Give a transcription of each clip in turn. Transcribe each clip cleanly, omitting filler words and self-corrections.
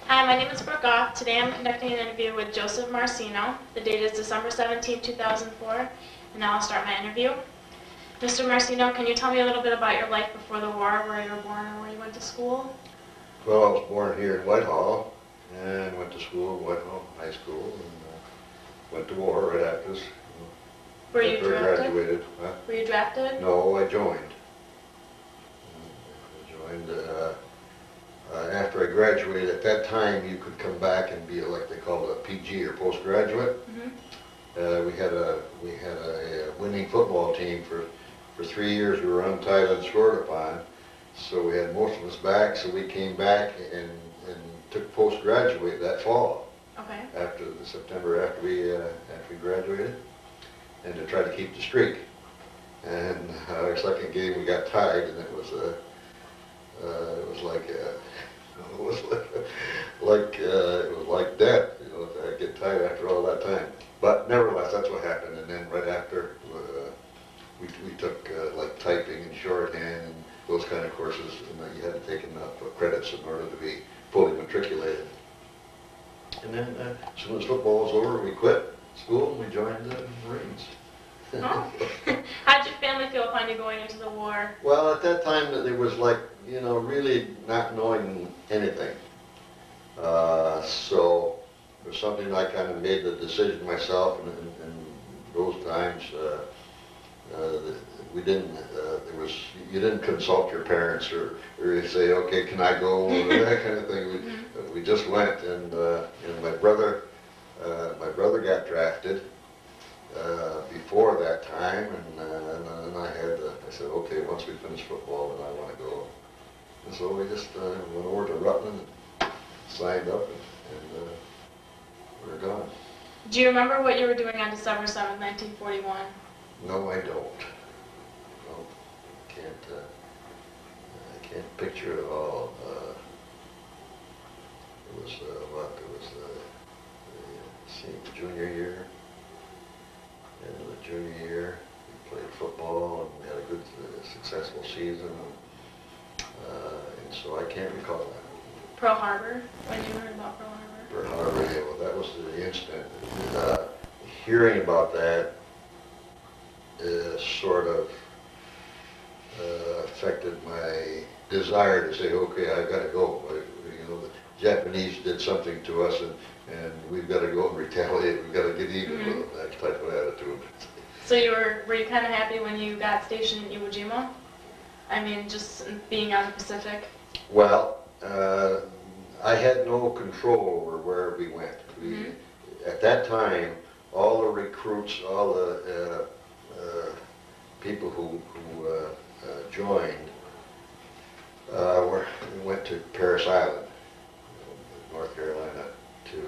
Hi, my name is Brooke Goff. Today I'm conducting an interview with Joseph Marcino. The date is December 17, 2004, and now I'll start my interview. Mr. Marcino, can you tell me a little bit about your life before the war, where you were born or where you went to school? Well, I was born here in Whitehall and went to school, Whitehall High School, and went to war right after this. Were you after I drafted? graduated. Huh? Were you drafted? No, I joined. After I graduated. At that time, you could come back and be like they called a PG or postgraduate. Mm-hmm. We had a winning football team for 3 years. We were untied and scored upon, so we had most of us back. So we came back and took postgraduate that fall. Okay. After the September after we graduated, and to try to keep the streak. And our second game we got tied, and it was like death, you know, to get tied after all that time. But nevertheless, that's what happened. And then right after, we took like typing and shorthand and those kind of courses, and you had to take enough credits in order to be fully matriculated. And then as soon as football was over, we quit school and we joined the Marines. Oh. How did your family feel upon you going into the war? Well, at that time, it was like, you know, really not knowing anything. So it was something I kind of made the decision myself, and in those times, we didn't, you didn't consult your parents or you say, okay, can I go, or that kind of thing. We just went, and my brother got drafted before that time, and I said, okay, once we finish football, then I want to go. And so we just went over to Rutland and signed up, and we were gone. Do you remember what you were doing on December 7, 1941? No, I don't. No, I can't picture it all. It was the junior year. And the junior year, we played football, and we had a good, successful season, and so I can't recall that. Pearl Harbor? When you heard about Pearl Harbor? Pearl Harbor, yeah, well, that was the incident. Hearing about that sort of affected my desire to say, okay, I've got to go. You know, the Japanese did something to us, and we've got to go and retaliate. We've got to get even with them. That type of attitude. So were you kind of happy when you got stationed in Iwo Jima? I mean, just being on the Pacific? Well, I had no control over where we went. At that time, all the recruits, all the people who joined went to Parris Island, North Carolina, to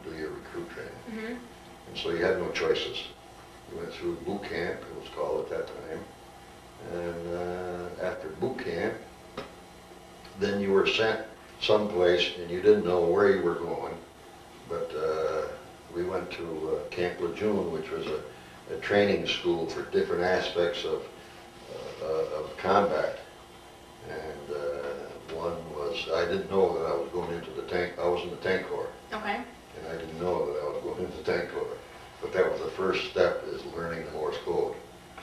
do your recruit training. And so you had no choices. You went through boot camp, it was called at that time. And after boot camp, then you were sent someplace and you didn't know where you were going. But we went to Camp Lejeune, which was a training school for different aspects of combat. And one was, I didn't know that I was going into the tank. I was in the tank corps. Okay. And I didn't know that I was going into the tank corps. But that was the first step, is learning the Morse code.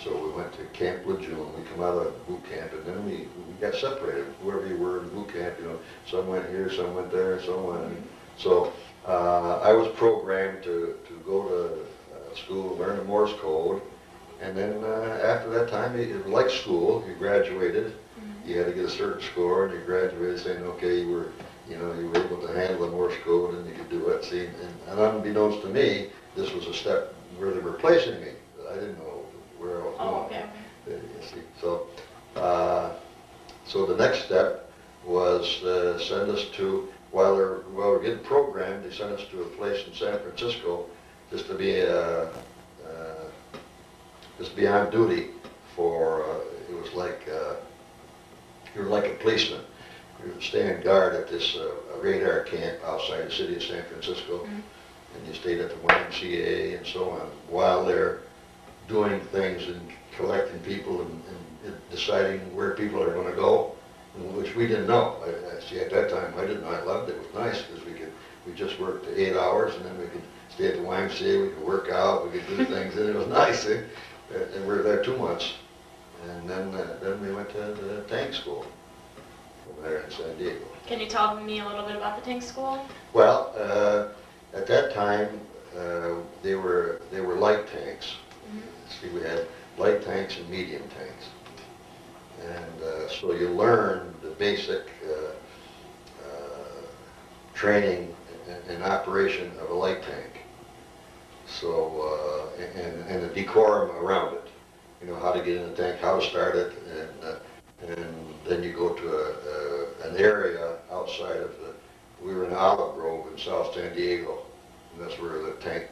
So we went to Camp Lejeune. We come out of boot camp, and then we got separated. Whoever you were in boot camp, you know, some went here, some went there, some went. So I was programmed to go to school, learn the Morse code, and then after that time, it was like school. You graduated. You had to get a certain score, and you graduated saying, okay, you were able to handle the Morse code, and you could do it. See, and unbeknownst to me, this was a step where they were placing me. I didn't know where I was going. Oh, okay. You see, so the next step was send us to, while we're getting programmed, they sent us to a place in San Francisco just to be on duty for. It was like you were like a policeman. You were staying guard at this radar camp outside the city of San Francisco. And you stayed at the YMCA and so on, while they're doing things and collecting people and deciding where people are going to go. which we didn't know. See, at that time, I didn't know. I loved it. It was nice because we just worked 8 hours, and then we could stay at the YMCA, we could work out, we could do things, and it was nice. And we were there 2 months. And then we went to the tank school over there in San Diego. Can you tell me a little bit about the tank school? Well, at that time, they were light tanks. See, we had light tanks and medium tanks. And so you learn the basic training and operation of a light tank. So, and the decorum around it. You know, how to get in the tank, how to start it, and then you go to an area outside of we were in Olive Grove in South San Diego, and that's where the tank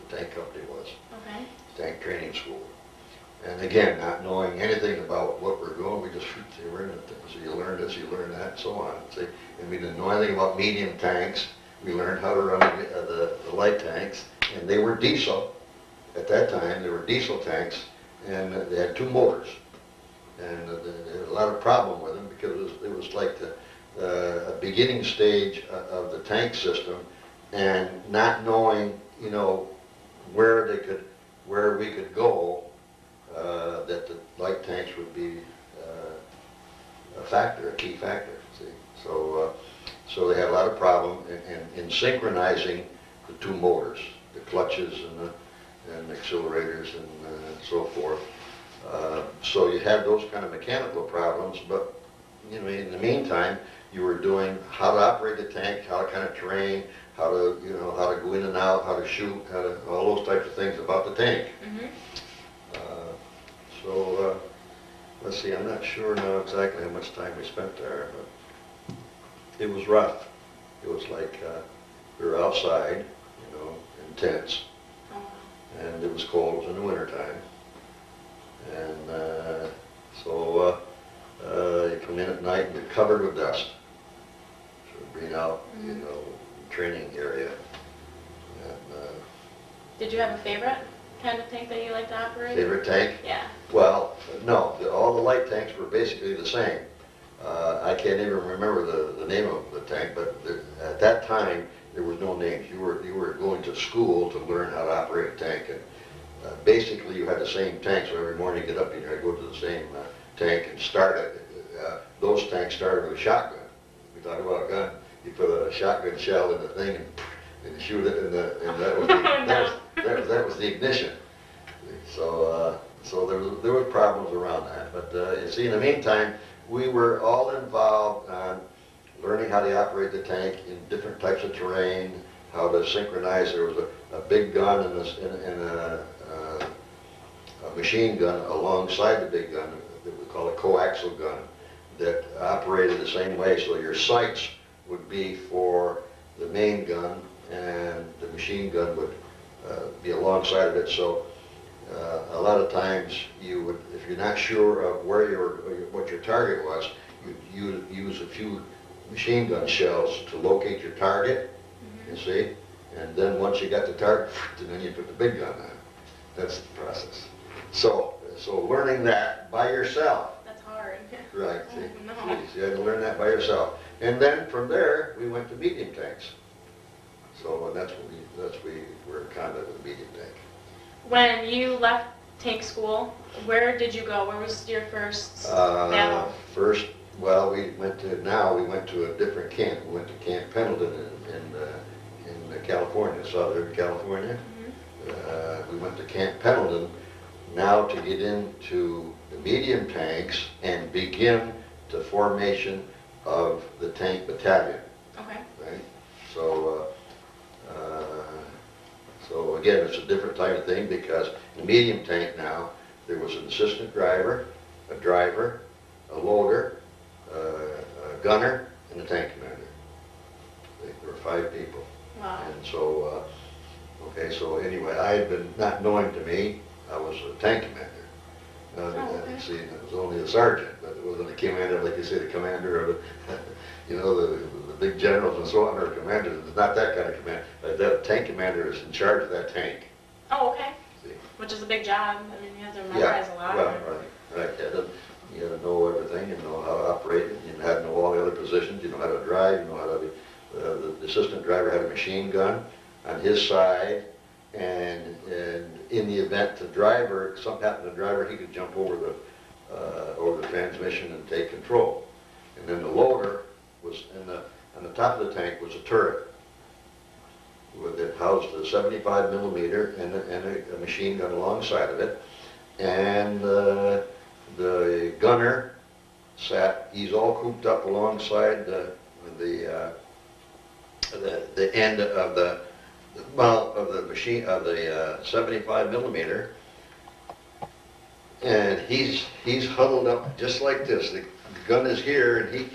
company was. Okay. Tank training school. And again, not knowing anything about what we're doing, we just we're in it. So you learn this, you learn that, and so on. See, and we didn't know anything about medium tanks. We learned how to run the light tanks, and they were diesel. At that time, they were diesel tanks, and they had 2 motors. And there was a lot of problem with them because it was like a beginning stage of the tank system, and not knowing, you know, where we could go, that the light tanks would be a key factor. See, so they had a lot of problem in synchronizing the 2 motors, the clutches and the accelerators and so forth. So you had those kind of mechanical problems, but you know, in the meantime, you were doing how to operate the tank, how to kind of terrain, how to go in and out, how to shoot, all those types of things about the tank. So let's see, I'm not sure now exactly how much time we spent there, but it was rough. It was like we were outside, you know, in tents, and it was cold. It was in the wintertime. And so you come in at night and you're covered with dust. So being out, you know, training area. And, did you have a favorite kind of tank that you like to operate? favorite tank? Yeah. Well, no. All the light tanks were basically the same. I can't even remember the name of the tank, but at that time there was no names. You were going to school to learn how to operate a tank, and basically you had the same tank. So every morning you get up and you had to go to the same tank and start it. Those tanks started with a shotgun. We talk about a gun. You put a shotgun shell in the thing and shoot it, and that was that was the ignition. So there were problems around that. But you see, in the meantime, we were all involved on learning how to operate the tank in different types of terrain, how to synchronize. There was a big gun and a machine gun alongside the big gun that we call a coaxial gun that operated the same way. So your sights would be for the main gun, and the machine gun would be alongside of it. So a lot of times you would, if you're not sure of what your target was, you would use a few machine gun shells to locate your target, you see, and then once you got the target, then you put the big gun on. That's the process. So learning that by yourself. That's hard. Right, see, No. you had to learn that by yourself. And then from there, we went to medium tanks. So, and that's we were kind of a medium tank. When you left tank school, where did you go? Where was your first battle? First, well, we went to a different camp. We went to Camp Pendleton in California, Southern California. We went to Camp Pendleton now to get into the medium tanks and begin the formation of the tank battalion. Okay. Right? So, so again, it's a different type of thing because in the medium tank now, there was an assistant driver, a driver, a loader, a gunner, and a tank commander. There were 5 people. Wow. And so, okay, so anyway, I had been, not knowing to me, I was a tank commander. Okay. See, it was only a sergeant, but it wasn't a commander, like you say, the commander of the, you know, the big generals and so on are commanders. It's not that kind of command. That tank commander is in charge of that tank. Oh, okay. See? Which is a big job. I mean, you have to memorize a lot. Well, right. Yeah, You had to know everything, you know how to operate it, you had to know all the other positions, you know how to drive, you know how to be, the assistant driver had a machine gun on his side, and in the event the driver, something happened to the driver, he could jump over the transmission and take control. And then the loader was, on the top of the tank was a turret that housed a 75 millimeter and a machine gun alongside of it. And the gunner sat, he's all cooped up alongside the end of the mount of the machine, of the 75 millimeter. And he's huddled up just like this. The gun is here, and he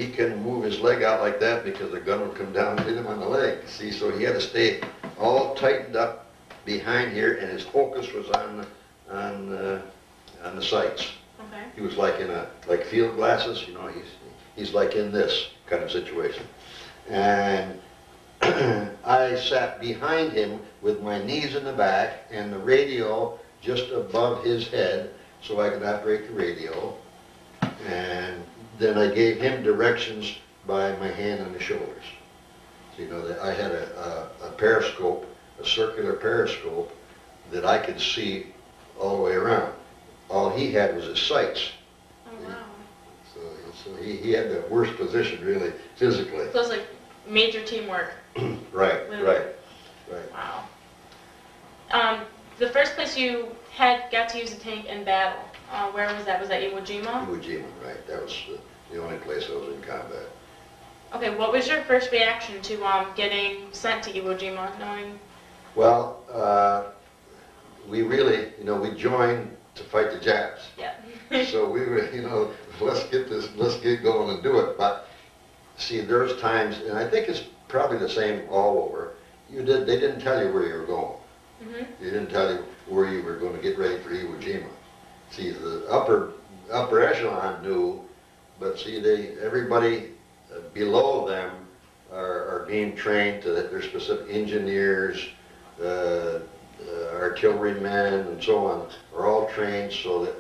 can move his leg out like that because the gun would come down and hit him on the leg. See, so he had to stay all tightened up behind here, and his focus was on the sights. Okay. He was like like field glasses, you know. He's like in this kind of situation, and I sat behind him with my knees in the back and the radio just above his head, so I could operate the radio. And then I gave him directions by my hand on the shoulders. So, you know, that I had a periscope, a circular periscope that I could see all the way around. All he had was his sights. Oh, wow. So he had the worst position, really, physically. So it's like major teamwork. Right, Literally. right. Wow. The first place you got to use a tank in battle, where was that? Was that Iwo Jima? Iwo Jima, right. That was the only place I was in combat. Okay, what was your first reaction to getting sent to Iwo Jima, knowing? Well, we really, you know, we joined to fight the Japs. Yeah. So we were, you know, let's get going and do it. But see, there's times, and I think it's probably the same all over. They didn't tell you where you were going. Mm-hmm. They didn't tell you where you were going to get ready for Iwo Jima. See, the upper echelon knew, but see, everybody below them are being trained to their specific engineers, artillerymen, and so on, are all trained so that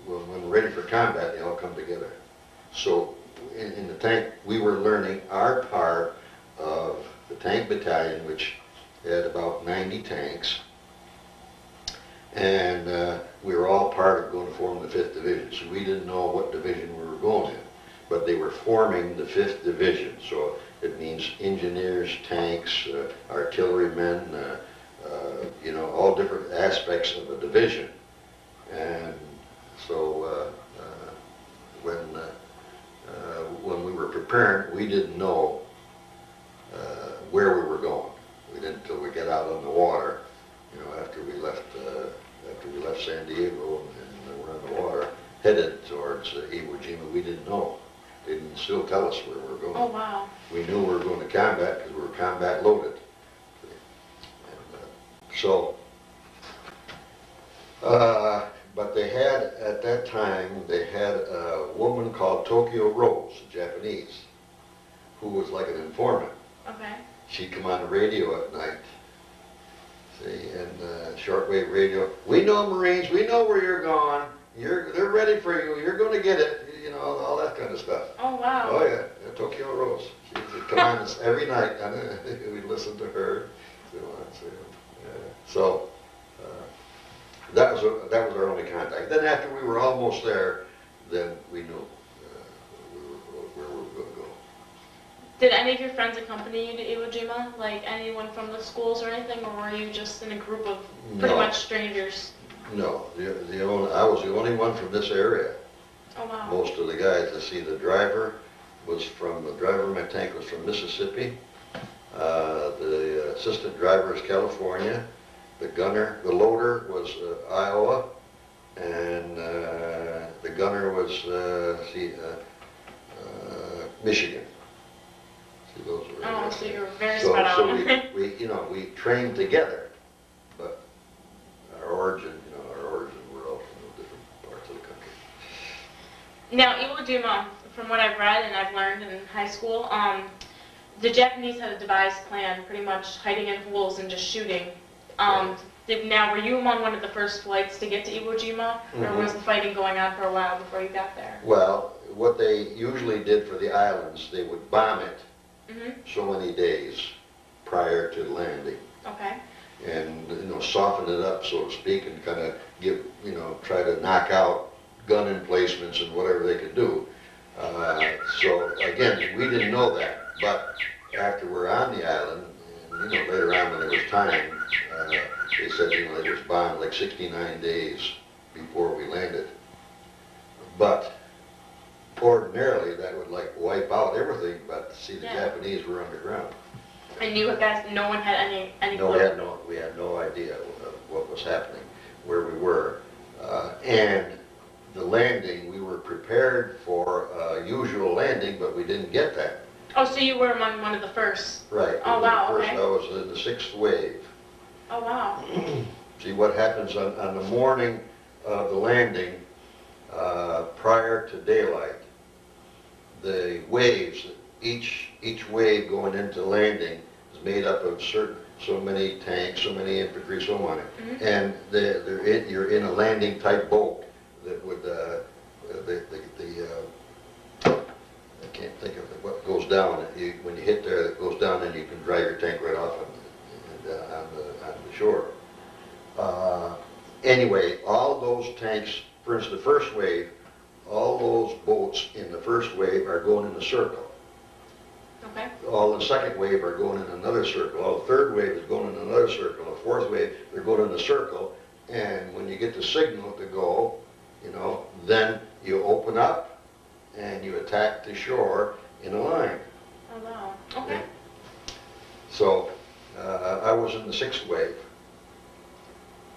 when ready for combat, they all come together. So in the tank, we were learning our part of the tank battalion, which had about 90 tanks, and we were all part of going to form the 5th Division. So we didn't know what division we were going in, but they were forming the 5th Division. So it means engineers, tanks, artillerymen, you know, all different aspects of a division. And so when we were preparing, we didn't know where we were going. We didn't until we got out on the water, you know, after we left San Diego and we're on the water, headed towards Iwo Jima. We didn't know. They didn't still tell us where we were going. Oh, wow. We knew we were going to combat because we were combat loaded. But they had, at that time, they had a woman called Tokyo Rose, a Japanese, who was like an informant. Okay. She'd come on the radio at night, see, and shortwave radio. We know Marines, we know where you're going. They're ready for you. You're going to get it. You know, all that kind of stuff. Oh, wow. Oh yeah, Tokyo Rose. She'd come on us every night, and we'd listen to her. So that was our only contact. Then after we were almost there, then we knew where we were going to go. Did any of your friends accompany you to Iwo Jima? Like anyone from the schools or anything, or were you just in a group of pretty much strangers? No, I was the only one from this area. Oh, wow. Most of the guys, the driver of my tank was from Mississippi. The assistant driver is California. The loader was Iowa, and the gunner was Michigan. See, those were. Oh, so you were very spread out. So we trained together, but our origin were all from different parts of the country. Now, Iwo Jima, from what I've read and I've learned in high school, the Japanese had a devised plan, pretty much hiding in holes and just shooting. Now, were you among one of the first flights to get to Iwo Jima, or was the fighting going on for a while before you got there? Well, what they usually did for the islands, they would bomb it so many days prior to landing. Okay. And, you know, soften it up, so to speak, and kind of give, you know, try to knock out gun emplacements and whatever they could do. So again, we didn't know that, but after we're on the island, and, you know, later on when there was time, they said, you know, it was bombed like 69 days before we landed. But ordinarily, that would like wipe out everything, but see, the Japanese were underground. And you guys, no one had any No, clue? we had no idea what was happening, where we were. And the landing, we were prepared for a usual landing, but we didn't get that. Oh, so you were among one of the first? Right. Oh, wow, okay. I was in the 6th wave. Oh, wow. See, what happens on the morning of the landing, prior to daylight, the waves, each wave going into landing is made up of so many tanks, so many infantry, so on. And you're in a landing type boat that would, I can't think of what goes down. When you hit there, it goes down and you can drive your tank right off on the shore. Anyway, all those tanks, for instance, the first wave, all those boats in the first wave are going in a circle. Okay. All the second wave are going in another circle. All the third wave is going in another circle. The fourth wave, they're going in a circle. And when you get the signal to go, you know, then you open up and you attack the shore in a line. Oh, wow. Okay. So I was in the 6th wave.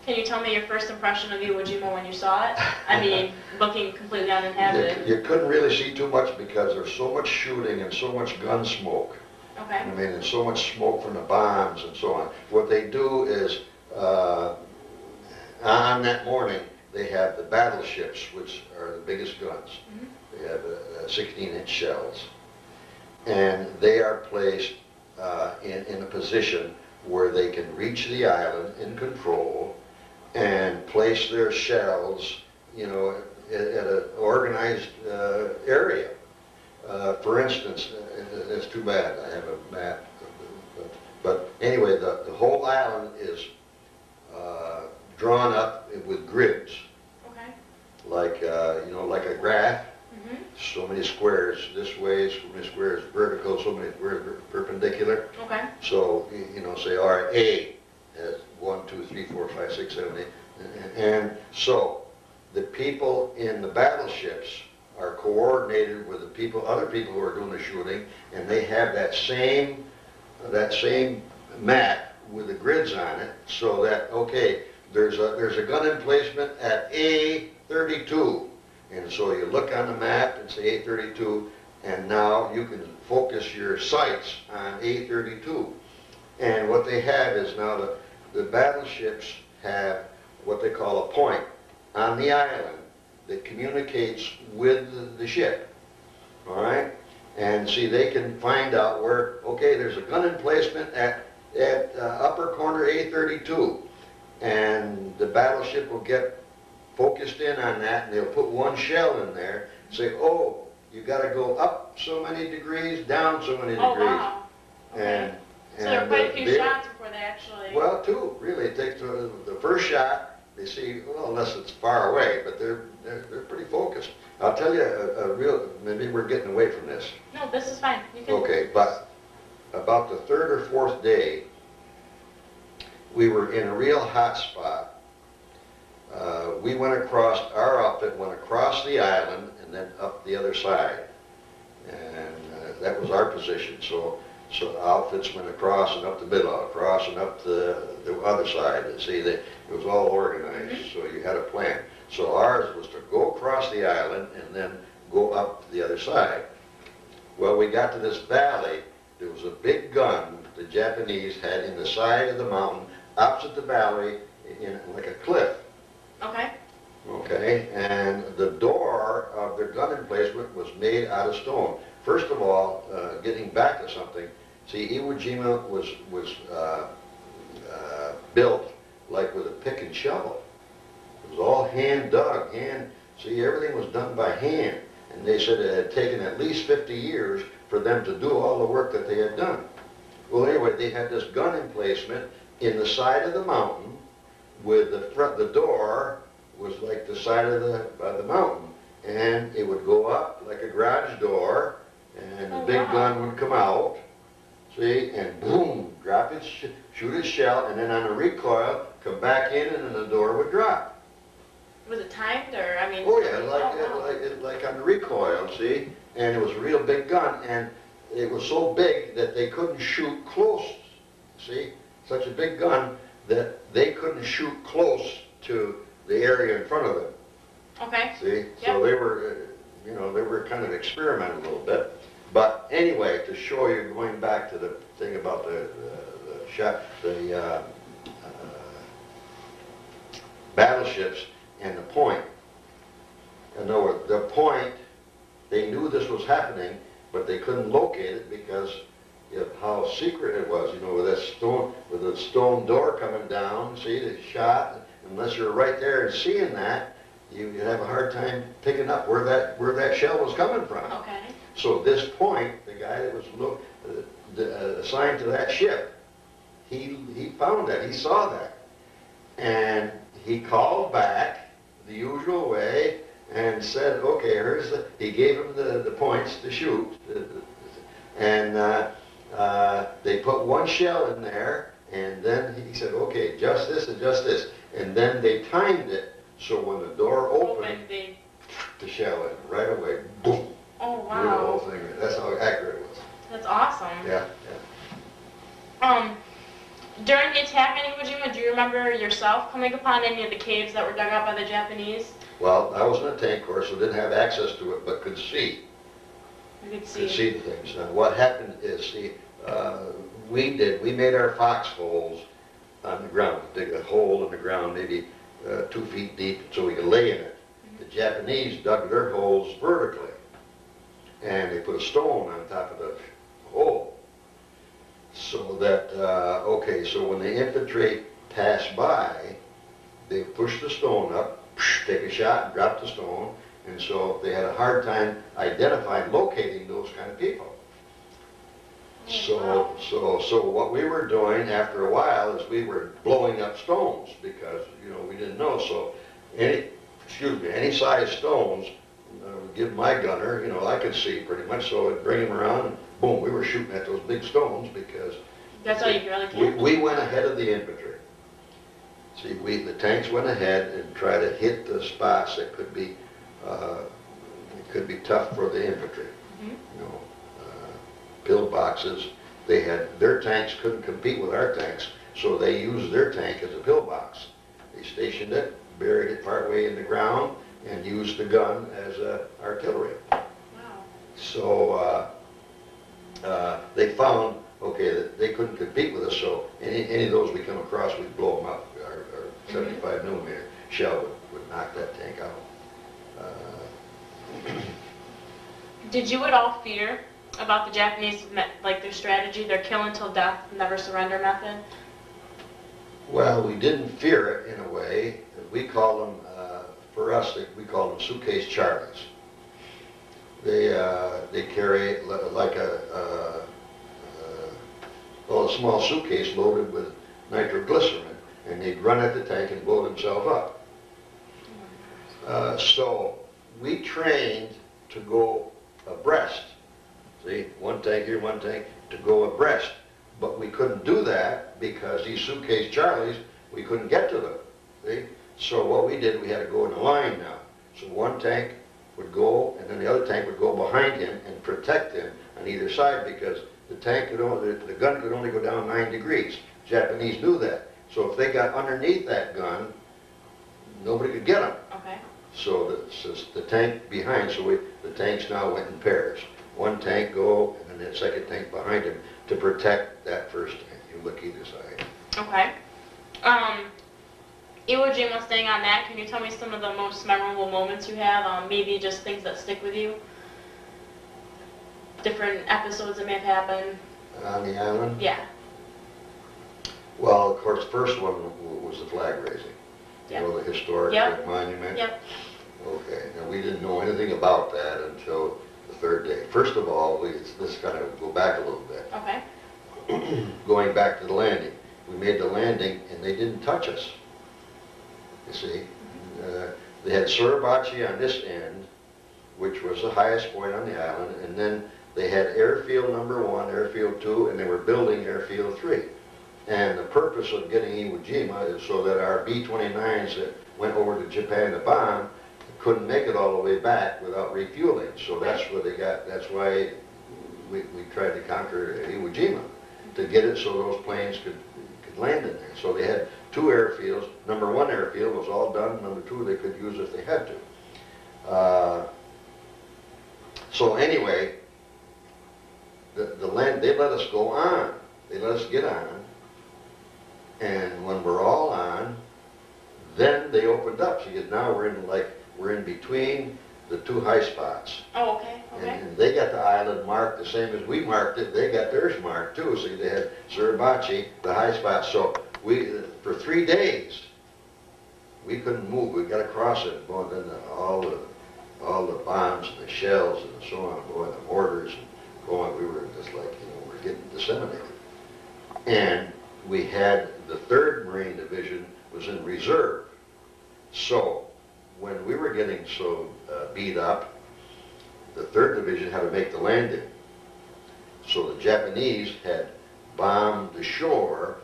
Can you tell me your first impression of Iwo Jima when you saw it? I mean, looking completely uninhabited. You couldn't really see too much because there's so much shooting and so much gun smoke. Okay. I mean, and so much smoke from the bombs and so on. What they do is, on that morning, they have the battleships, which are the biggest guns. They have 16-inch shells. And they are placed in a position where they can reach the island in control and place their shells, you know, at an organized area. For instance, it's too bad, I have a map, but anyway, the whole island is drawn up with grids. Okay. Like, you know, like a graph. So many squares this way, so many squares vertical, so many squares perpendicular. Okay. So, you know, say, all right, A has 1, 2, 3, 4, 5, 6, 7, 8. And so the people in the battleships are coordinated with the people, other people who are doing the shooting, and they have that same map with the grids on it, so that, okay, there's a gun emplacement at A32. And so you look on the map and say A32, and now you can focus your sights on A32. And what they have is now the battleships have what they call a point on the island that communicates with the ship, all right? And see, they can find out where, okay, there's a gun emplacement at upper corner A32, and the battleship will get focused in on that, and they'll put one shell in there and say, oh, you got to go up so many degrees, down so many degrees. Wow. Okay. So there are quite a few shots before they actually... Well, two, really. It takes the first shot, they see, well, unless it's far away, but they're pretty focused. I'll tell you maybe we're getting away from this. No, this is fine. You can... Okay, but about the 3rd or 4th day, we were in a real hot spot. We went across, our outfit went across the island and then up the other side. And that was our position. So outfits went across and up the middle, across and up the other side. And see, it was all organized, so you had a plan. So ours was to go across the island and then go up the other side. Well, we got to this valley. There was a big gun the Japanese had in the side of the mountain, opposite the valley, in like a cliff. Okay. Okay, and the door of their gun emplacement was made out of stone. First of all, getting back to something, see, Iwo Jima was built like with a pick and shovel. It was all hand dug, see, everything was done by hand. And they said it had taken at least 50 years for them to do all the work that they had done. Well, anyway, they had this gun emplacement in the side of the mountain with the door was like the side of the mountain. And it would go up like a garage door, and the big gun would come out, see, and boom, drop it, shoot its shell, and then on a recoil, come back in, and then the door would drop. Was it timed, or, I mean? Oh yeah, like on the recoil, see, and it was a real big gun, and it was so big that they couldn't shoot close, see, such a big gun that they couldn't shoot close to the area in front of them. Okay. See, Yep. so they were, you know, they were kind of experimenting a little bit. But anyway, to show you, going back to the thing about the battleships and the point. In other words, the point, they knew this was happening, but they couldn't locate it because of how secret it was. You know, with the stone door coming down, see, the shot. Unless you're right there and seeing that, you have a hard time picking up where that shell was coming from. Okay. So this point, the guy that was assigned to that ship, he found that, he saw that, and he called back the usual way and said, okay, he gave him the points to shoot, and they put one shell in there, and then he said, okay, just this and just this, and then they timed it so when the door opened, the shell in right away, boom. Oh wow. Blew the whole thing. That's how accurate it was. That's awesome. Yeah, During the attack on Iwo Jima, do you remember yourself coming upon any of the caves that were dug out by the Japanese? Well, I was in a tank course, so didn't have access to it, but could see. You could see. Could see the things. Now, what happened is, see, we made our foxholes on the ground, dig a hole in the ground, maybe 2 feet deep, so we could lay in it. The Japanese dug their holes vertically, and they put a stone on top of the hole. So that, okay, so when the infantry passed by, they pushed the stone up, take a shot, drop the stone, and so they had a hard time identifying, locating those kind of people. So what we were doing after a while is we were blowing up stones because, you know, we didn't know. So any size stones, give my gunner, you know, I could see pretty much, so I'd bring him around and boom, we were shooting at those big stones because that's all you really can. We went ahead of the infantry. See, the tanks went ahead and tried to hit the spots that could be tough for the infantry. Mm-hmm. You know, pillboxes. Their tanks couldn't compete with our tanks, so they used their tank as a pillbox. They stationed it, buried it partway in the ground, and used the gun as artillery. Wow. So they found, okay, that they couldn't compete with us, so any of those we come across, we'd blow them up. Our 75 millimeter shell would knock that tank out. Did you at all fear about the Japanese, like their strategy, their kill until death, never surrender method? Well, we didn't fear it in a way. We call them, for us, we call them suitcase Charlies. They carry like a small suitcase loaded with nitroglycerin, and they'd run at the tank and blow themselves up. So we trained to go abreast. See, one tank here, one tank, to go abreast. But we couldn't do that because these suitcase Charlies, we couldn't get to them. See? So what we did, we had to go in a line now. So one tank would go, and then the other tank would go behind him and protect him on either side because the gun could only go down 9 degrees. Japanese knew that. So if they got underneath that gun, nobody could get them. Okay. So the tank behind, so the tanks now went in pairs. One tank go, and then the second tank behind him to protect that first tank. You look either side. Okay. Iwo Jima, staying on that, can you tell me some of the most memorable moments you have? Maybe just things that stick with you? Different episodes that may have happened? On the island? Yeah. Well, of course, the first one was the flag raising. You know, the historic monument? Yep. Okay, now we didn't know anything about that until the third day. First of all, let's kind of go back a little bit. Okay. Going back to the landing. We made the landing and they didn't touch us. You see? They had Suribachi on this end, which was the highest point on the island, and then they had airfield number 1, airfield 2, and they were building airfield 3. And the purpose of getting Iwo Jima is so that our B-29s that went over to Japan to bomb couldn't make it all the way back without refueling. So that's what they got. That's why we tried to conquer Iwo Jima, to get it so those planes could land in there. So they had 2 airfields. Number 1 airfield was all done. Number 2 they could use if they had to. So anyway, the land, they let us go on. They let us get on. And when we're all on, then they opened up. So now we're in between the 2 high spots. Oh, okay, okay. And they got the island marked the same as we marked it. They got theirs marked too. See, they had Suribachi, the high spot. So for 3 days, we couldn't move. We got to cross it. Boy, then all the bombs and the shells and so on, boy, the mortars and going. We were just like, we're getting disseminated. And we had the 3rd Marine Division was in reserve. So when we were getting so beat up, the 3rd Division had to make the landing. So the Japanese had bombed the shore,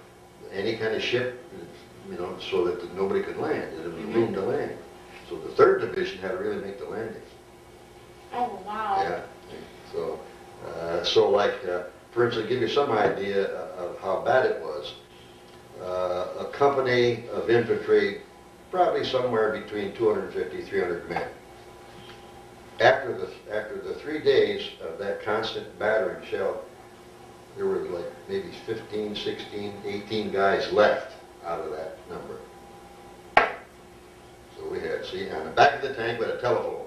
any kind of ship, so that nobody could land. It was room to land. So the 3rd Division had to really make the landing. Oh, wow. Yeah. So like, for instance, to give you some idea of how bad it was, a company of infantry, probably somewhere between 250, 300 men. After the 3 days of that constant battering shell, there were like maybe 15, 16, 18 guys left out of that number. So we had, see, on the back of the tank we had a telephone.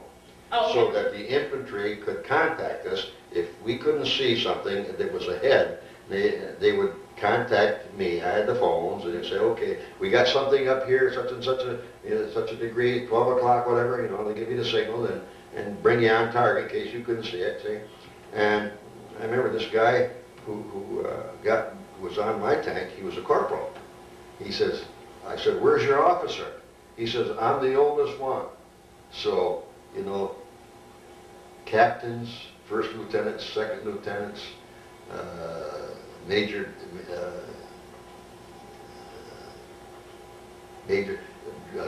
Oh, okay. So that the infantry could contact us if we couldn't see something that was ahead. They would contact me. I had the phones, and they'd say, "Okay, we got something up here, such and such such a degree, 12 o'clock, whatever." They give you the signal and bring you on target in case you couldn't see it. See, and I remember this guy who was on my tank. He was a corporal. He says, "I said, where's your officer?" He says, "I'm the oldest one." So captains, 1st lieutenants, 2nd lieutenants, major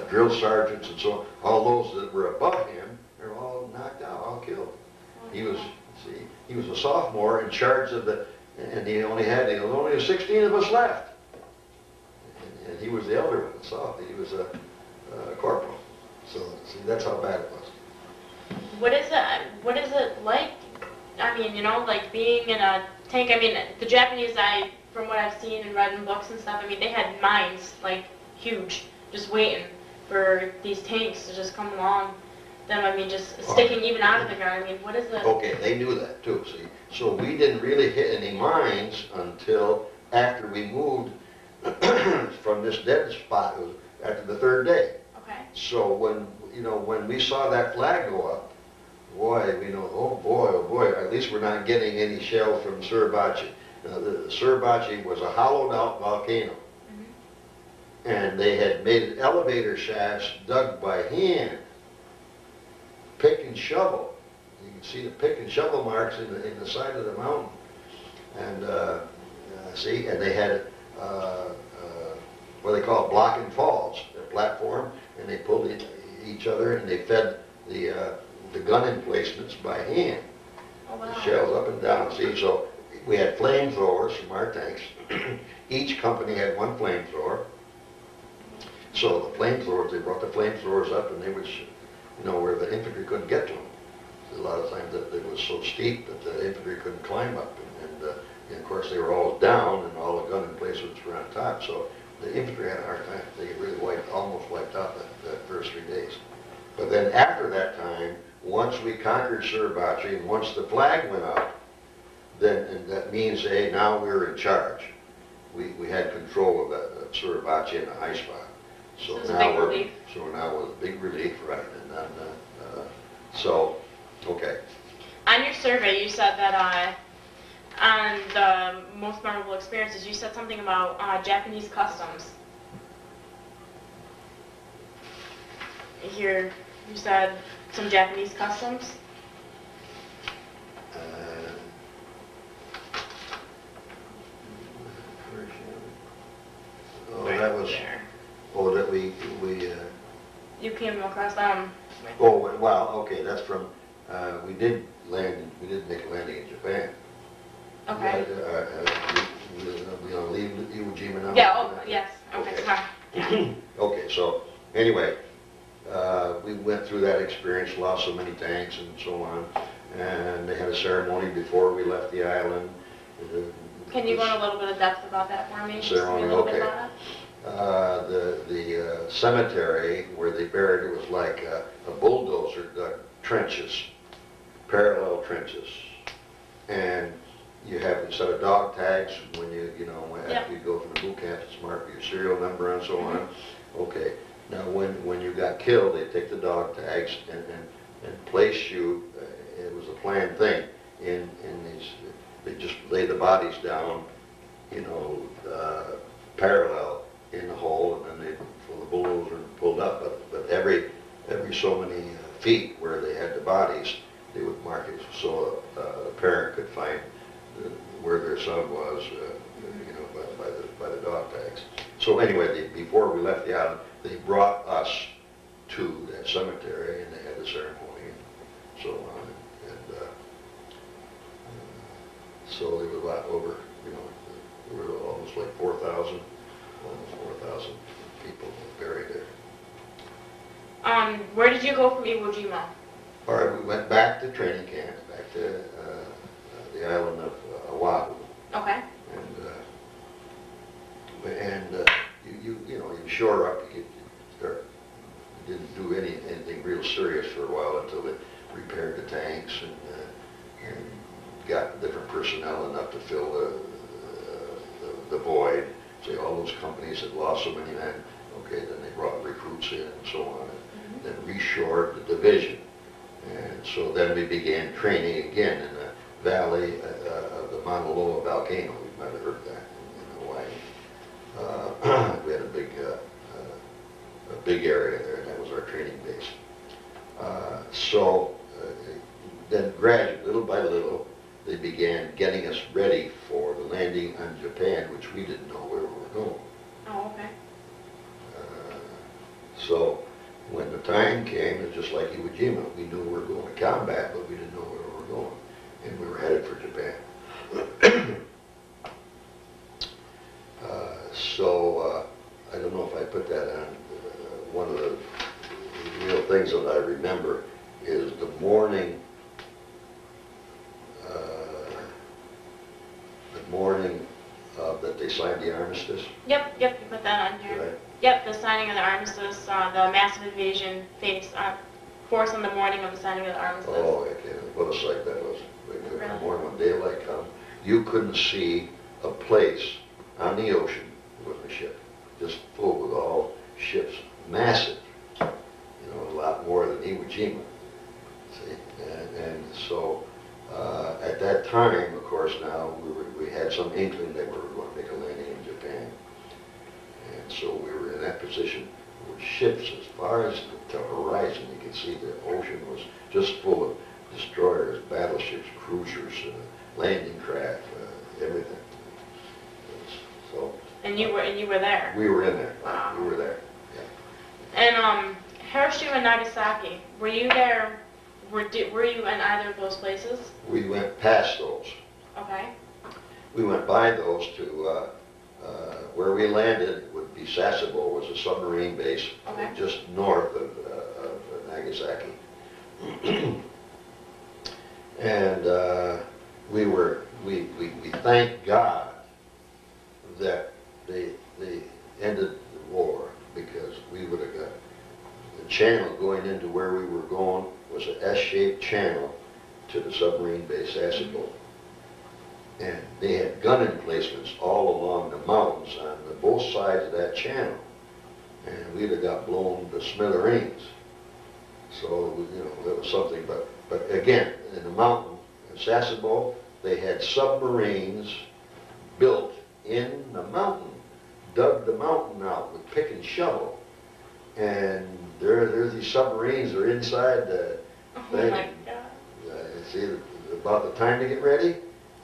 drill sergeants and so on, all those that were above him, they're all knocked out, all killed. He was a sophomore in charge of and there was only 16 of us left. And he was the elder one, so he was a corporal. So, see, that's how bad it was. What is it like? I mean, like being in a tank. I mean, the Japanese, from what I've seen and read in books and stuff, I mean, they had mines, like, huge, just waiting for these tanks to just come along. Them, I mean, just sticking even out of the ground. I mean, what is it? Okay, they knew that too, see. So we didn't really hit any mines until after we moved from this dead spot, it was after the 3rd day. Okay. So when we saw that flag go up, boy, oh boy, at least we're not getting any shell from Suribachi. Now, the Suribachi was a hollowed out volcano. And they had made elevator shafts dug by hand, pick and shovel. You can see the pick and shovel marks in the side of the mountain. And and they had what they call blocking falls, a platform, and they pulled each other and they fed the gun emplacements by hand. Oh, wow. The shells up and down. See, so we had flamethrowers from our tanks. Each company had one flamethrower. So the flamethrowers, they brought the flamethrowers up, and they would, where the infantry couldn't get to them. A lot of times it was so steep that the infantry couldn't climb up, and of course they were all down, and all the gun emplacements were on top. So the infantry had a hard time. They really almost wiped out that first 3 days. But then after that time, once we conquered Suribachi, and once the flag went up, then and that means, hey, now we're in charge. we had control of that Suribachi and the high spot. So it's a now big relief. So now with a big relief, right? And then, so, okay. On your survey, you said that on the most memorable experiences, you said something about Japanese customs. Here, you said some Japanese customs. Oh, Right that was, there. oh, that we, You came across oh, wow, okay, that's from, we did make a landing in Japan. Okay. We gonna leave Iwo Jima now? Yeah. Oh, yes. Okay. Okay. Sorry. Yeah. Okay, so, anyway, we went through that experience, lost so many tanks and so on, and they had a ceremony before we left the island. Can you go in a little bit of depth about that for me? Just Ceremony, a little bit okay. about it. The cemetery where they buried it was like a bulldozer dug trenches, parallel trenches, and you have a set of dog tags when after you go from the boot camp, it's marked your serial number and so on. Okay. Now when you got killed, they take the dog tags and place you. It was a planned thing in these. They just lay the bodies down, parallel in the hole, and then they pull the bulldozer and pulled up. But every so many feet where they had the bodies, they would mark it so a parent could find where their son was, by the dog tags. So anyway, before we left the island, they brought us to that cemetery, and they had the ceremony and so on. And so there was a lot over, there were almost like 4,000 people buried there. Where did you go from Iwo Jima? All right, we went back to training camp, back to the island of Oahu. Okay. And you shore up, you didn't do anything real serious for a while until they repaired the tanks and got different personnel enough to fill the void. So all those companies had lost so many men, okay, then they brought recruits in and so on, and then reshored the division. And so then we began training again in the valley of the Mauna Loa volcano. You might have heard that in Hawaii. We had a big area there, and that was our training base. Then gradually, little by little, they began getting us ready for the landing on Japan, which we didn't know where we were going. Oh, okay. So when the time came, it's just like Iwo Jima. We knew we were going to combat, but we didn't know where we were going. And we were headed for Japan. I don't know if I put that on. One of the real things that I remember is the morning that they signed the armistice. Yep, you put that on here. Right. Yep, the signing of the armistice, the massive invasion force on the morning of the signing of the armistice. Oh, okay. What a sight that was. In the morning when daylight come, you couldn't see a place on the ocean. It wasn't a ship, just full with all ships, massive. A lot more than Iwo Jima. See, and so at that time, of course, now we had some inkling that we were going to make a landing in Japan, and so we were in that position with ships as far as the horizon. You could see the ocean was just full of destroyers, battleships, cruisers, landing craft, everything. So. And you were there. We were in there. Wow. We were there. Yeah. And Hiroshima and Nagasaki, were you there? Were you in either of those places? We went past those. Okay. We went by those to where we landed would be Sasebo, was a submarine base just north of Nagasaki. And we thank God that they ended the war, because we would have got the channel going into where we were going was an S-shaped channel to the submarine base Sasebo. And they had gun emplacements all along the mountains on both sides of that channel. And we'd have got blown to smithereens. So, you know, that was something, but again, in the mountain, in Sasebo, they had submarines built in the mountain, dug the mountain out with pick and shovel. And there's these submarines, they're inside the thing. Oh my God. See, about the time to get ready,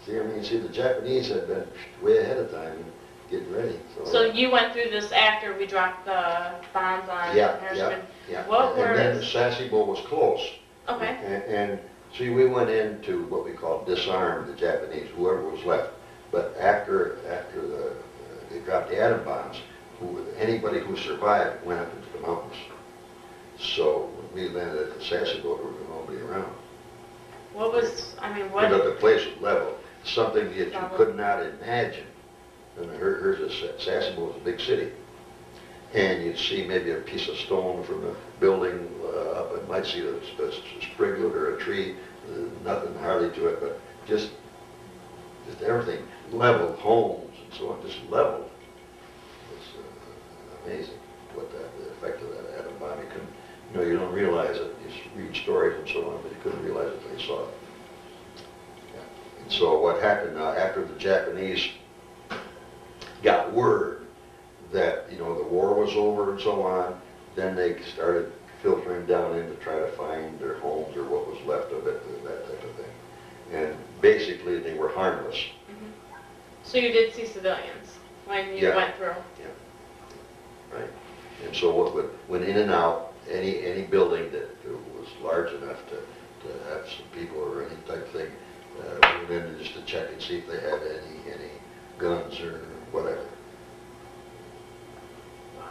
see, I mean, see, the Japanese had been way ahead of time in getting ready. So you went through this after we dropped the bombs on Harrisburg? Yeah. What were... And then Sasebo was close. Okay. And see, we went into what we call disarm the Japanese, whoever was left. But after they dropped the atom bombs, anybody who survived went up into the mountains. So when we landed at Sasebo, there was nobody around. What was, I mean, what... But the place was level, something that you could not imagine. And here's Sasebo was a big city. And you'd see maybe a piece of stone from a building up, and might see a springlet or a tree, nothing hardly to it, but just everything leveled, homes and so on, just leveled. It's amazing what the effect of that atom bomb. You couldn't, you know, you don't realize it. You read stories and so on, but you couldn't realize it until you saw it. Yeah. And so what happened after the Japanese got word that, you know, the war was over and so on, then they started filtering down in to try to find their homes or what was left of it, that type of thing. And basically they were harmless. Mm-hmm. So you did see civilians when you went through? Yeah. Right. And so what went in and out, any building that was large enough to have some people or any type of thing, went in just to check and see if they had any guns or whatever. Wow.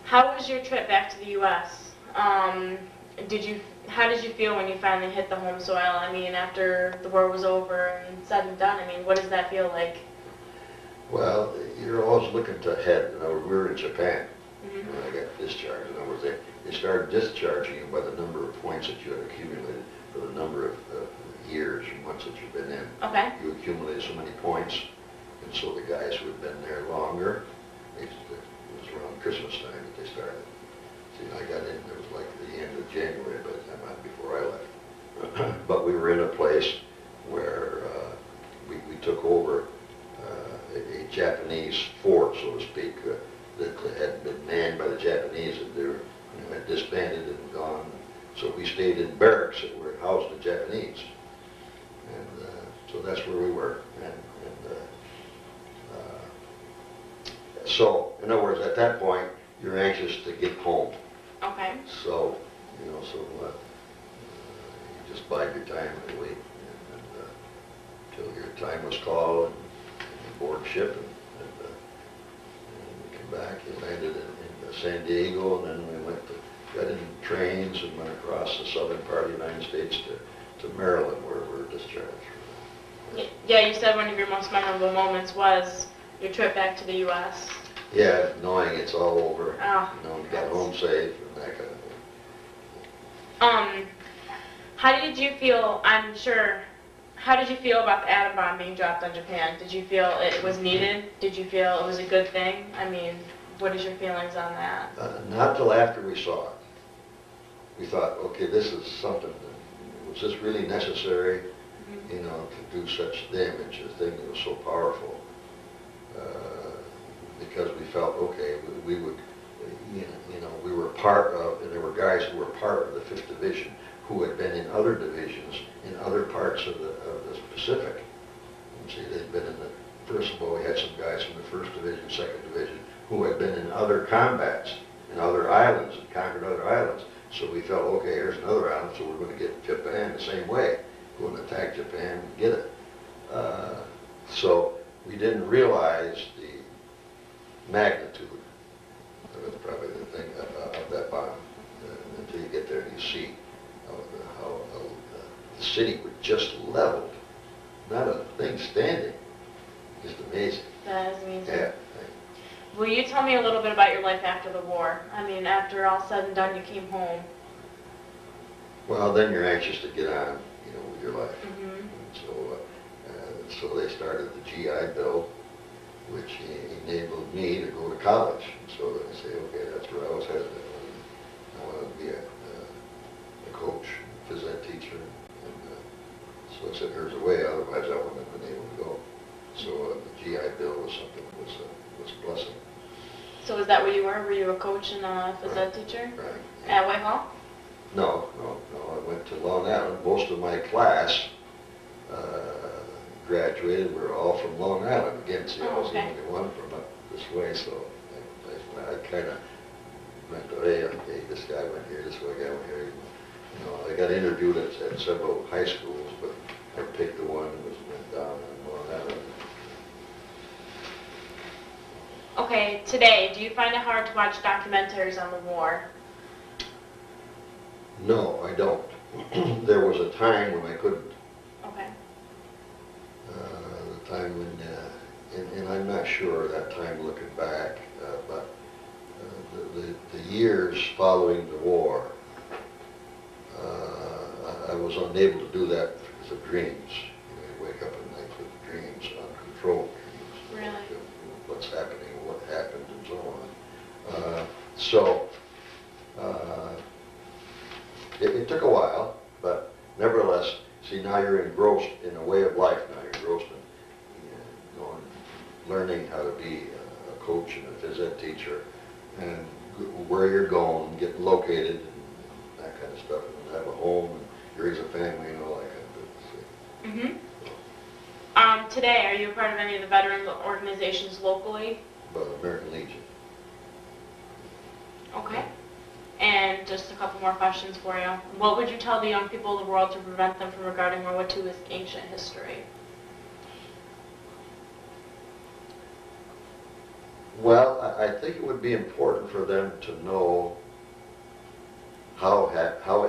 How was your trip back to the U.S.? How did you feel when you finally hit the home soil? I mean, after the war was over and said and done, I mean, what does that feel like? Well, you're always looking to ahead. You know, we were in Japan Mm-hmm. when I got discharged. In other words, they started discharging you by the number of points that you had accumulated for the number of years or months that you've been in. Okay. You accumulated so many points, and so the guys who had been there longer, it was around Christmas time that they started. See, I got in, it was like the end of January, by the time before I left. But we were in a place where we took over a Japanese fort, so to speak, that had been manned by the Japanese, and they were, had disbanded and gone. So we stayed in barracks that were housed the Japanese, and so that's where we were. So, in other words, at that point, you're anxious to get home. Okay. So, you know, you just bide your time and wait until your time was called, and you board ship, and we come back. We landed in San Diego, and then we got in trains and went across the southern part of the United States to Maryland, where we were discharged. Yeah, you said one of your most memorable moments was your trip back to the U.S. Yeah, knowing it's all over, Oh, you know, got home safe and that kind of thing. How did you feel, how did you feel about the atom bomb being dropped on Japan? Did you feel it was needed? Did you feel it was a good thing? I mean, what is your feelings on that? Not till after we saw it. We thought, okay, this is something, was this really necessary, you know, to do such damage, a thing that was so powerful? Because we felt, okay, we would, you know, we were part of, and there were guys who were part of the 5th Division who had been in other divisions in other parts of the Pacific. And see, they'd been in the, first of all, we had some guys from the 1st Division, 2nd Division, who had been in other combats, in other islands, and conquered other islands. So we felt, okay, here's another island, so we're going to get Japan the same way. Go and attack Japan and get it. So we didn't realize the magnitude of probably the thing of that bomb until you get there and you see how the city was just leveled, not a thing standing. Just amazing. That is amazing. Yeah. Will you tell me a little bit about your life after the war? I mean, after all said and done, you came home. Well, then you're anxious to get on, you know, with your life. Mm-hmm. And so so they started the GI Bill, which enabled me to go to college. And so then I say, okay, that's where I was headed. I wanted to be a coach, phys ed teacher. And so I said, here's a way, otherwise I wouldn't have been able to go. So the GI Bill was something that was a blessing. So is that where you were? Were you a coach and a phys ed teacher? Right. At Whitehall? No. I went to Long Island. Most of my class graduated. We're all from Long Island. Again, see, I was the only one from up this way, so I kind of went, hey, this guy went here, this guy went here. You know, I got interviewed at several high schools, but I picked the one that went down in Long Island. Okay, today, do you find it hard to watch documentaries on the war? No, I don't. There was a time when I couldn't. Okay. The time when, and I'm not sure that time looking back, but the years following the war, I was unable to do that because of dreams. You wake up at night with dreams, uncontrolled dreams. Really? What's happening, what happened, and so on. It took a while, but nevertheless, see, now you're engrossed in a way of life. Now you're engrossed in learning how to be a coach and a phys ed teacher, and where you're going, getting located, and that kind of stuff, and have a home, and raise a family, and all that kind of thing. Mm-hmm. Today, are you a part of any of the veteran organizations locally? But American Legion. Okay. And just a couple more questions for you. What would you tell the young people of the world to prevent them from regarding World War II as ancient history? Well, I think it would be important for them to know how it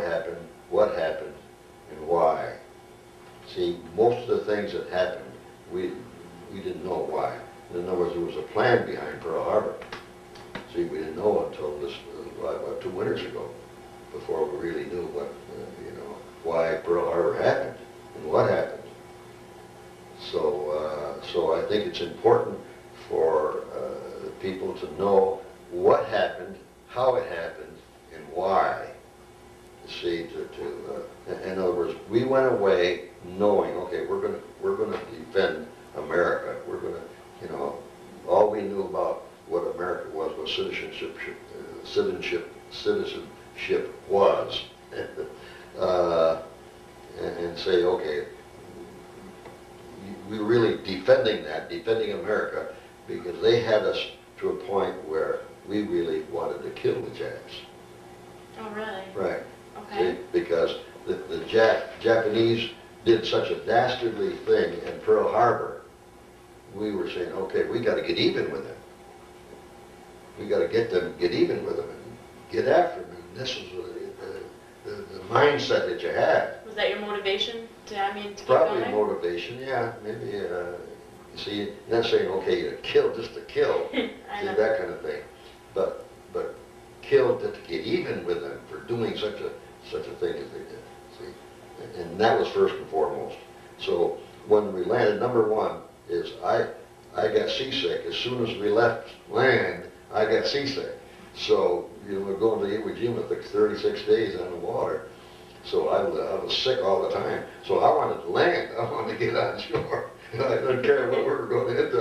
happened, what happened, and why. See, most of the things that happened, we didn't know why. In other words, there was a plan behind Pearl Harbor. See, we didn't know until this, about 2 winters ago, before we really knew what, why Pearl Harbor happened and what happened. So I think it's important for people to know what happened, how it happened, and why. See, in other words, we went away knowing, okay, we're going to defend America. We're going to, all we knew about what America was citizenship was, and say, okay, we're really defending America, because they had us to a point where we really wanted to kill the Japs. Oh, really? Right. Okay. See, because the Japanese did such a dastardly thing in Pearl Harbor. We were saying, okay, we got to get even with them. We got to get even with them and get after them. And this was the mindset that you had. Was that your motivation to keep Probably going? motivation, yeah. Maybe, you see, not saying, okay, to kill just to kill, see, that kind of thing. But kill to get even with them for doing such a thing as they did. See, and that was first and foremost. So when we landed, number one is I got seasick as soon as we left land. I got seasick. So we're going to Iwo Jima, took 36 days on the water. So I was sick all the time. So I wanted to land. I wanted to get on shore. I didn't care what we were going into.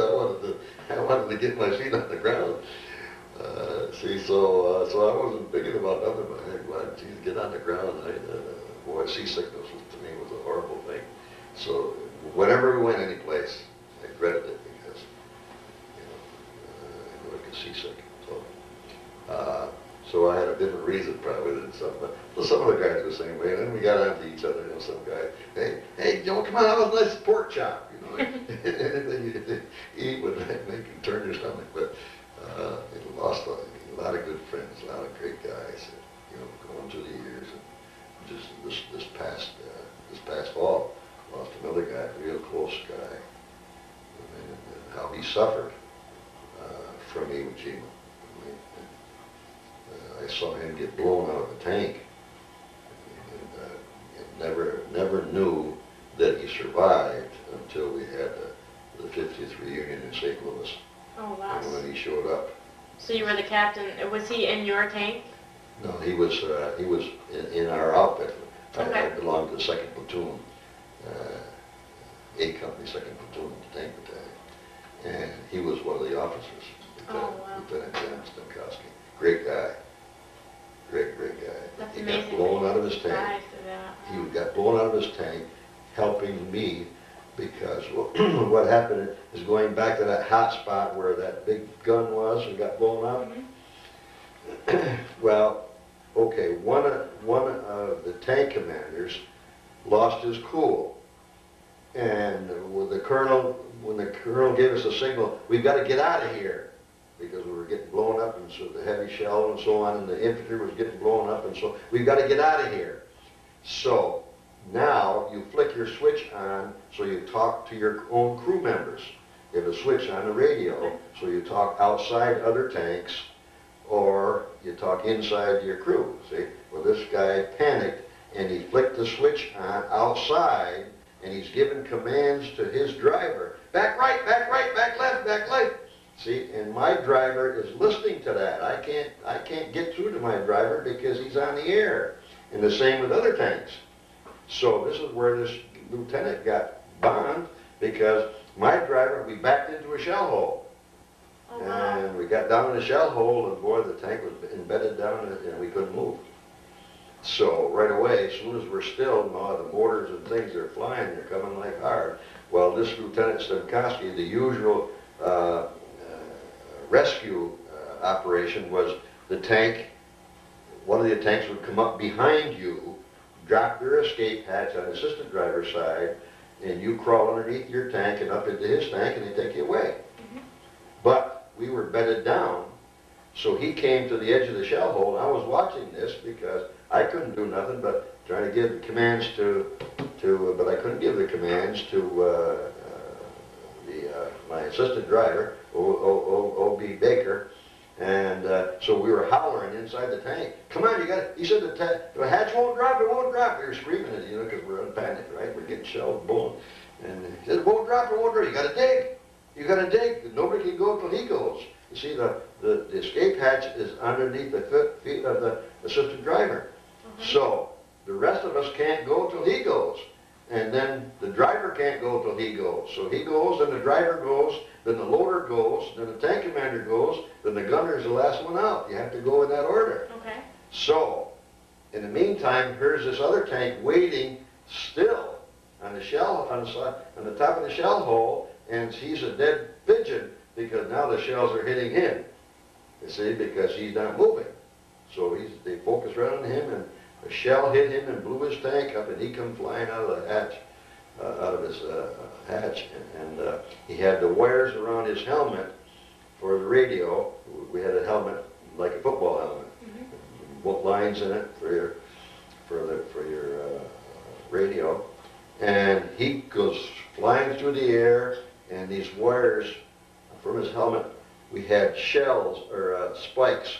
I wanted to get my feet on the ground. So I wasn't thinking about nothing but, hey, well, geez, get on the ground. Boy, seasickness to me was a horrible thing. So whenever we went any place, I dreaded it because, I would get seasick. So I had a different reason probably than some, but some of the guys were the same way. And then we got onto each other. Some guy, hey, Joe, come on, have a nice pork chop, and then you eat with it, make you turn your stomach. But it lost a lot of good friends, a lot of great guys, going through the years. And just this past fall, lost another guy, a real close guy, and how he suffered from Iwo Jima. I saw him get blown out of a tank, and never knew that he survived until we had to St. Louis. Oh, wow. And when he showed up, So you were the captain. Was he in your tank? no, he was in our outfit. Okay. I belonged to the 2nd Platoon, 8 Company, 2nd Platoon, Tank Battalion. And he was one of the officers, Lieutenant Stankowski. Great guy. Great guy. That's he amazing. got blown out of his tank. Survived through that. He got blown out of his tank, helping me, because what happened is going back to that hot spot where that big gun was and got blown up. Mm-hmm. Well, okay, one of the tank commanders lost his cool, and when the colonel gave us a signal, we've got to get out of here, because we were getting blown up, and so the heavy shell and so on, and the infantry was getting blown up, and so we've got to get out of here. So now you flick your switch on, so you talk to your own crew members. You have a switch on the radio, so you talk outside other tanks, or you talk inside your crew. See? Well, this guy panicked, and he flicked the switch on outside, and he's giving commands to his driver. Back right, back left, back left. See, and my driver is listening to that. I can't get through to my driver because he's on the air. And the same with other tanks. So this is where this lieutenant got bombed, because my driver, we backed into a shell hole. Oh, wow. And we got down in the shell hole, and boy, the tank was embedded down, and we couldn't move. So right away, as soon as we're still, the mortars and things are flying, they're coming like hard. Well, this Lieutenant Stankowski, the usual rescue operation was the tank, one of the tanks would come up behind you, drop their escape hatch on the assistant driver's side, and you crawl underneath your tank and up into his tank, and they take you away. Mm-hmm. But we were bedded down, so he came to the edge of the shell hole, and I was watching this because I couldn't do nothing but trying to give the commands but I couldn't give the commands to my assistant driver, O.B. Baker, and so we were hollering inside the tank. Come on, you got it. He said the hatch won't drop, it won't drop. We were screaming it, because we're in panic, right? We're getting shelled, blown. And he said, it won't drop, it won't drop. You got to dig. You got to dig. Nobody can go till he goes. You see, the escape hatch is underneath the feet of the assistant driver. Mm-hmm. So the rest of us can't go till he goes. And then the driver can't go till he goes. So he goes, then the driver goes, then the loader goes, then the tank commander goes, then the gunner is the last one out. You have to go in that order. Okay. So, in the meantime, here's this other tank waiting still on the shell, on the top of the shell hole, and he's a dead pigeon because now the shells are hitting him. You see, because he's not moving. So they focus right on him, and a shell hit him and blew his tank up, and he come flying out of the hatch, out of his hatch, and he had the wires around his helmet for the radio. We had a helmet like a football helmet, both lines in it for your radio, and he goes flying through the air, and these wires from his helmet, we had shells or spikes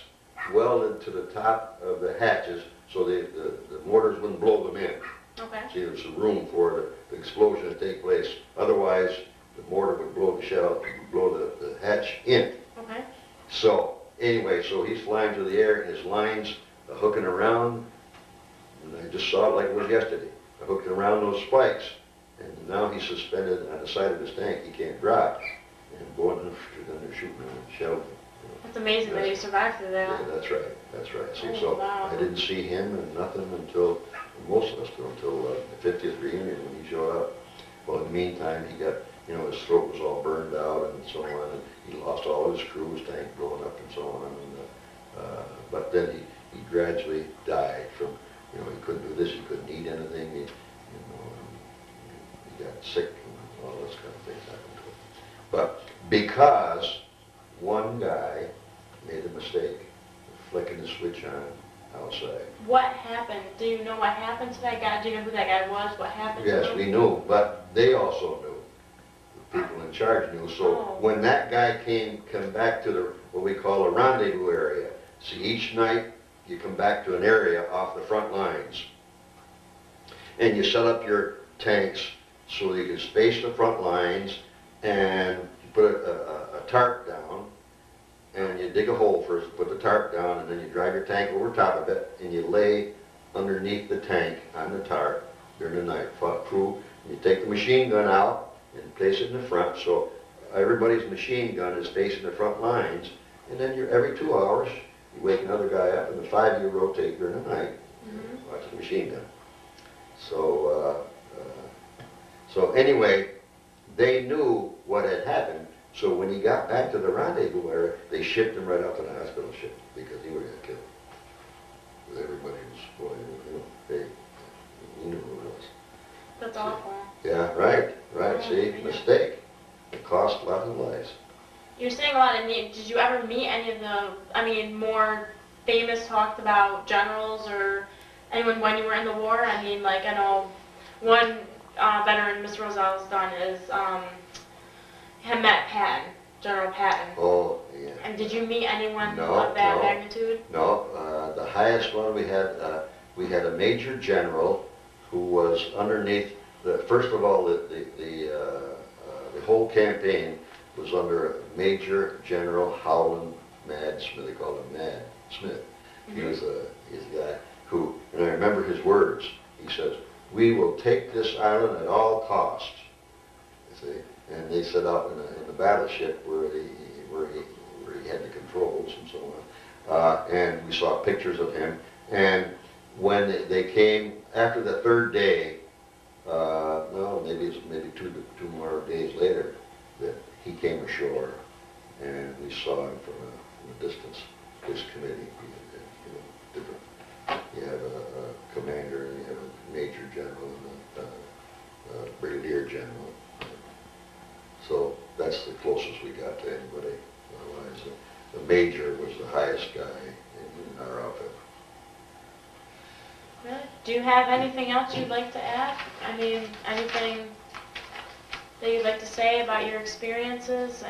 welded to the top of the hatches, so the mortars wouldn't blow them in. Okay. See, there's some room for the explosion to take place. Otherwise, the mortar would blow the shell, blow the hatch in. Okay. So, anyway, so he's flying through the air, and his lines are hooking around, and I just saw it like it was yesterday. They're hooking around those spikes, and now he's suspended on the side of his tank. He can't drop. And going and they're shooting and shelling. That's amazing that you survived through that. Yeah, that's right. That's right. See, Oh, so wow. I didn't see him and nothing until, most of us until the 50th reunion when he showed up. Well, in the meantime, he got, his throat was all burned out and so on, and he lost all his crew, his tank blowing up and so on. And, but then he gradually died from, he couldn't do this, he couldn't eat anything, he got sick and all those kind of things happened to him. But because one guy made a mistake of flicking the switch on outside. What happened? Do you know what happened to that guy? Do you know who that guy was? What happened to him? Yes, we knew, but they also knew. The people in charge knew. So when that guy come back to what we call a rendezvous area, see, each night you come back to an area off the front lines, and you set up your tanks so you can space the front lines, and put a tarp down, and you dig a hole first, put the tarp down, and then you drive your tank over top of it, and you lay underneath the tank on the tarp during the night. Crew, you take the machine gun out and place it in the front, so everybody's machine gun is facing the front lines, and then every 2 hours, you wake another guy up, and the 5 you rotate during the night, watch the machine gun. So anyway, they knew what had happened, so when he got back to the rendezvous area, they shipped him right out to the hospital ship because he would have got killed. Everybody was, boy, he knew who it was. That's awful. Yeah, right, Oh, see, yeah. mistake. It cost lots of lives. You're saying a lot of names. Did you ever meet any of the, more famous talked about generals or anyone when you were in the war? I know one veteran Mr. Rosel's done is had met Patton, General Patton. Oh, yeah. And did you meet anyone No, of that no. magnitude? No, the highest one we had a major general who was underneath first of all, the whole campaign was under Major General Howland Mad Smith. They called him Mad Smith. He was a guy who, and I remember his words. He says, "We will take this island at all costs." You see, and they set out in the battleship where he had the controls and so on. And we saw pictures of him. And when they came after the third day, no, maybe two more days later, that he came ashore, and we saw him from a distance. His committee, different. You have a commander, and you have a major general, and a brigadier general. So that's the closest we got to anybody. Otherwise, the major was the highest guy in our outfit. Really? Do you have anything else you'd like to add? Anything that you'd like to say about your experiences?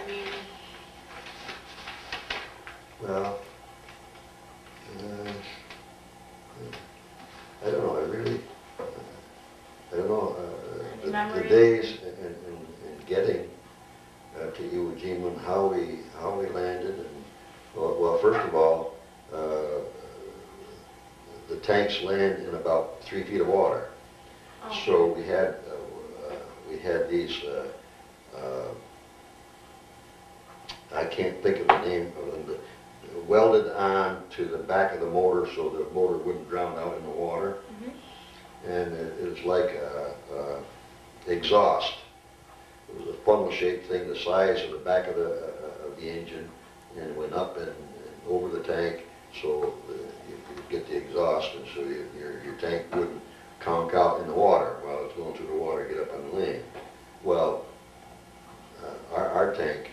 Well, I don't know. I don't know. The days in getting to Iwo Jima and how we landed, and well, first of all, the tanks land in about 3 feet of water. Oh. So we had these. I can't think of the name of them, but welded on to the back of the motor so the motor wouldn't drown out in the water. And it was like exhaust. It was a funnel-shaped thing the size of the back of the engine, and it went up and over the tank, so you get the exhaust, and so your tank wouldn't conk out in the water while it's going through the water, get up on the land. Well, our tank,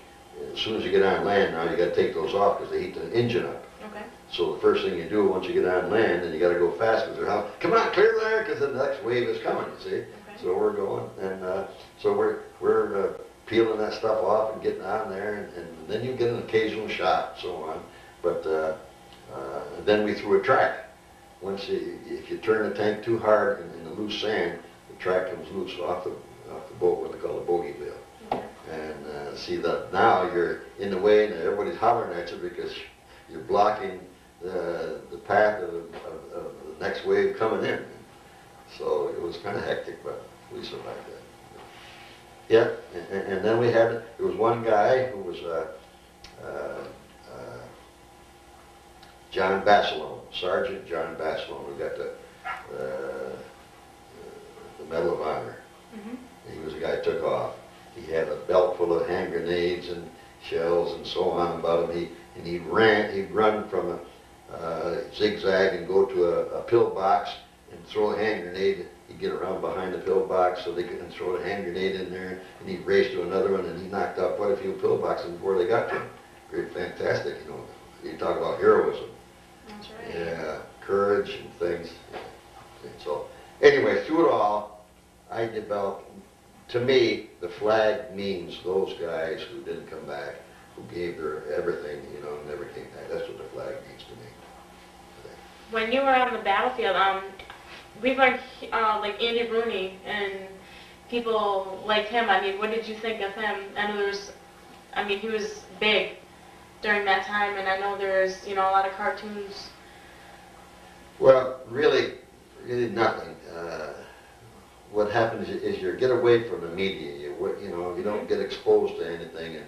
as soon as you get on land now, you got to take those off because they heat the engine up. Okay. So the first thing you do once you get on land, then you got to go fast because they're how, come on, clear there, because the next wave is coming. You see. Okay. So we're going, and so we're peeling that stuff off and getting on there, and then you get an occasional shot, and so on. But then we threw a track. If you turn the tank too hard in the loose sand, the track comes loose off the boat, what they call a bogey bill. Okay. And see that now you're in the way, and everybody's hollering at you because you're blocking the path of the next wave coming in. So it was kind of hectic, but we survived that. Yeah, and then there was one guy who was John Basilone, Sergeant John Basilone, who got the Medal of Honor. He was the guy who took off. He had a belt full of hand grenades and shells and so on about him. He'd run from a zigzag and go to a pillbox and throw a hand grenade. He'd get around behind the pillbox so they could throw a hand grenade in there, and he'd race to another one, and he knocked out quite a few pillboxes before they got to him. Great, fantastic, you know. You talk about heroism. That's right. Yeah, courage and things. And so, anyway, through it all, I developed, to me, the flag means those guys who didn't come back, who gave their everything, you know, and never came back. That's what the flag means to me. When you were on the battlefield, we've learned like Andy Rooney and people like him. What did you think of him? I know there's I mean, he was big during that time, and I know there's, you know, a lot of cartoons. Well, really nothing. What happens is you get away from the media. You know, you don't get exposed to anything, and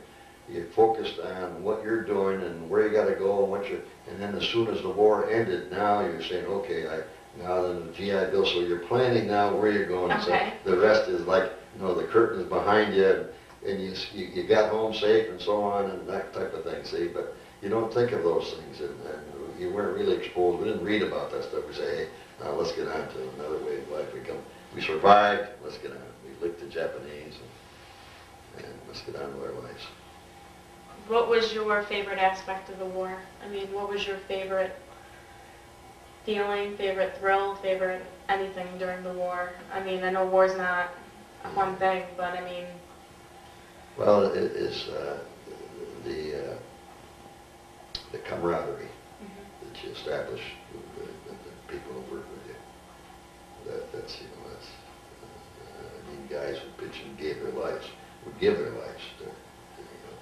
you're focused on what you're doing and where you got to go and what you. And then as soon as the war ended, now you're saying, okay, now then the GI Bill. So you're planning now where you're going. Okay. So the rest is like, you know, the curtain is behind you, and you got home safe and so on and that type of thing. See, but you don't think of those things, and you weren't really exposed. We didn't read about that stuff. We say, hey, now let's get on to another way of life. We survived. Let's get on. We licked the Japanese, and let's get on with our lives. What was your favorite aspect of the war? I mean, what was your favorite feeling, favorite thrill, favorite anything during the war? I mean, I know war's not one thing, but I mean... Well, it is the camaraderie that you establish with the people who work with you. That's, you know, that's, I mean, guys who pitch and gave their lives, would give their lives to, you know.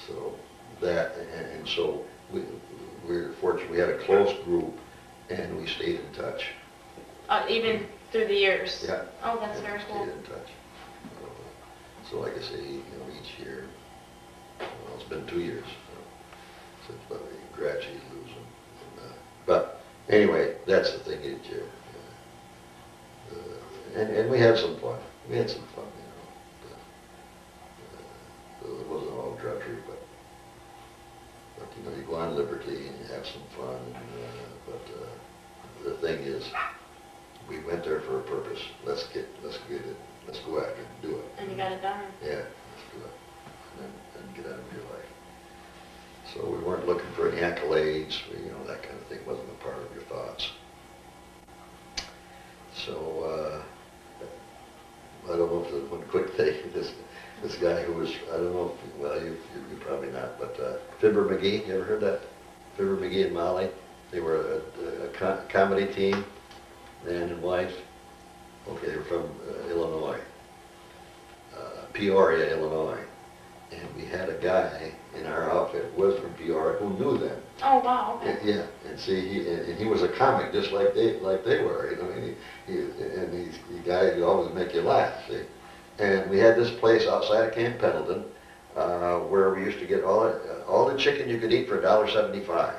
So that, and so we're fortunate, we had a close group, and we stayed in touch. Even through the years? Yeah. Oh, that's very cool. Stayed in touch. So like I say, you know, each year, well, it's been 2 years since we gradually lose them. But anyway, that's the thing that you, and we had some fun. We had some fun, you know. It wasn't all drudgery, but you know, you go on liberty and you have some fun. But the thing is, we went there for a purpose. Let's get it. Let's go after it and do it. And you got it done. Yeah, let's do it. And get out of your life. So we weren't looking for any accolades, you know, that kind of thing wasn't a part of your thoughts. So, I don't know if there's one quick thing, this guy who was, I don't know if, well, you probably not, but Fibber McGee, you ever heard that? Fibber McGee and Molly, they were a comedy team, man and wife. Okay, they were from Illinois, Peoria, Illinois. And we had a guy in our outfit, was from Peoria, who knew them. Oh, wow, okay. Yeah, and see, he was a comic just like they were, you know. He's a guy who always make you laugh, see. And we had this place outside of Camp Pendleton where we used to get all the chicken you could eat for $1.75.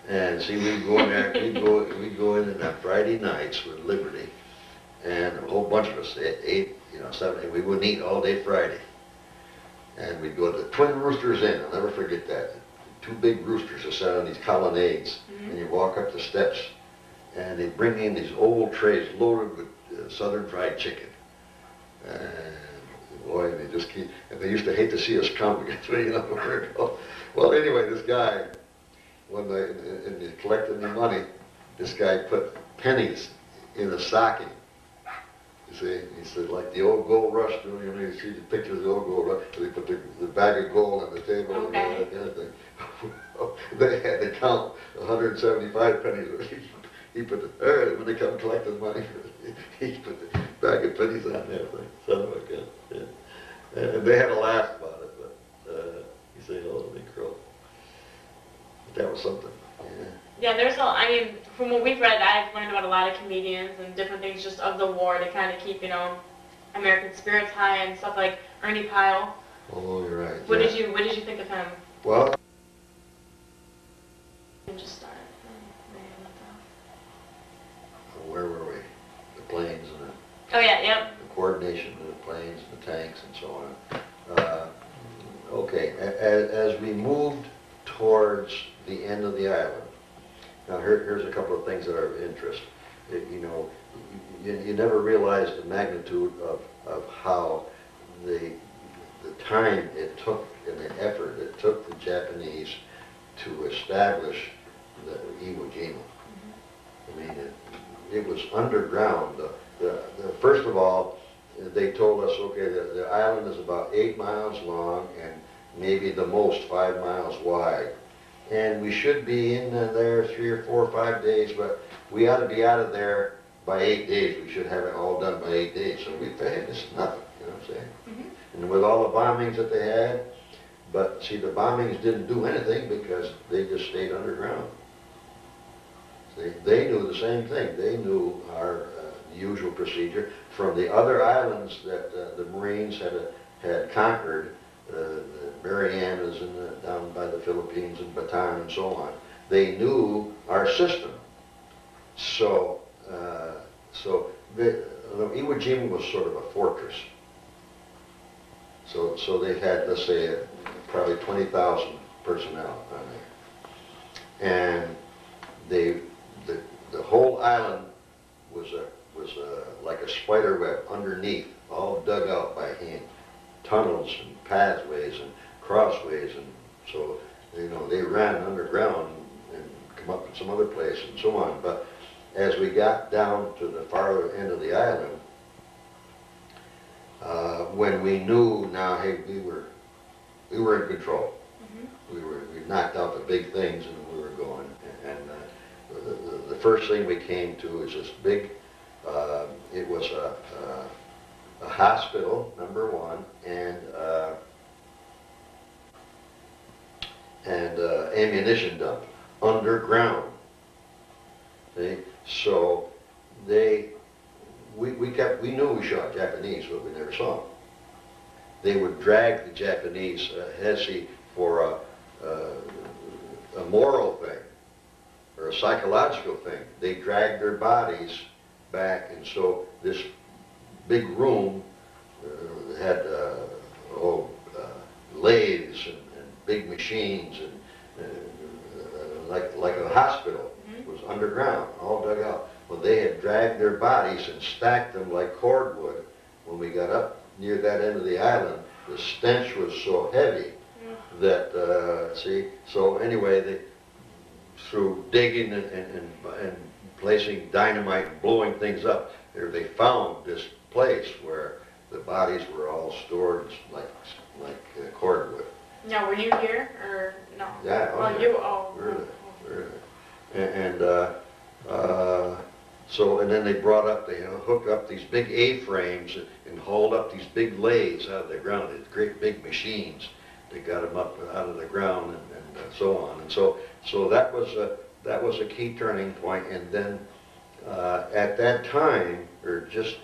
And see, we'd go in there, we'd go in on Friday nights with Liberty, and a whole bunch of us ate, you know, 7, 8, we wouldn't eat all day Friday. And we'd go to the Twin Roosters Inn, I'll never forget that. 2 big roosters that sat on these colonnades, and you walk up the steps, and they bring in these old trays loaded with Southern fried chicken. And boy, they just keep, and they used to hate to see us come, because we didn't know where to go. Well, anyway, this guy, one night, in collecting the money, this guy put pennies in a stocking. You see, he said, like the old gold rush, you know, you see the pictures of the old gold rush, they put the bag of gold on the table, and all that kind of thing. They had to count 175 pennies. He put when they come collecting money, he put the bag of pennies on there. Son of a gun. Yeah. And they had a laugh about it, but he said, oh, they crow. But that was something. Yeah. Yeah, I mean, from what we've read, I've learned about a lot of comedians and different things just of the war to kind of keep, you know, American spirits high and stuff like Ernie Pyle. Oh, you're right. What did you think of him? Well, Just start. where were we? The planes and Oh yeah, yep. the coordination of the planes and the tanks and so on. Okay, as we moved towards the end of the island, now here's a couple of things that are of interest. You know, you never realize the magnitude of how the time it took and the effort it took the Japanese to establish the Iwo Jima. I mean, it was underground. First of all, they told us, okay, the island is about 8 miles long and maybe the most 5 miles wide. And we should be in there 3 or 4 or 5 days, but we ought to be out of there by 8 days. We should have it all done by 8 days. So we figured this is nothing, you know what I'm saying? and with all the bombings that they had, but see, the bombings didn't do anything because they just stayed underground. See, they knew the same thing. They knew our usual procedure from the other islands that the Marines had conquered, the Marianas and down by the Philippines and Bataan and so on. They knew our system. So, Iwo Jima was sort of a fortress. So they had, let's say, probably 20,000 personnel on there, and the whole island was like a spider web underneath, all dug out by hand, tunnels and pathways and crossways, and so they ran underground and come up to some other place and so on. But as we got down to the farther end of the island, when we knew now, hey, we were in control. Mm-hmm. We knocked out the big things and we were going. And the first thing we came to is this big. It was a hospital, number one, and ammunition dump underground. See? So we knew we shot Japanese, but we never saw them. They would drag the Japanese Hesse for a moral thing or a psychological thing. They dragged their bodies back, and so this big room had lathes and big machines and like a hospital. It was underground, all dug out. Well, they had dragged their bodies and stacked them like cordwood. When we got up near that end of the island, the stench was so heavy that, so anyway, they, through digging and placing dynamite and blowing things up, they found this place where the bodies were all stored like cordwood. Now, were you here or no? Yeah. We're there. And then they brought up, they hooked up these big A-frames and hauled up these big lathes out of the ground, these great big machines. They got them up out of the ground and so on. And so that was a key turning point. And then at that time, or just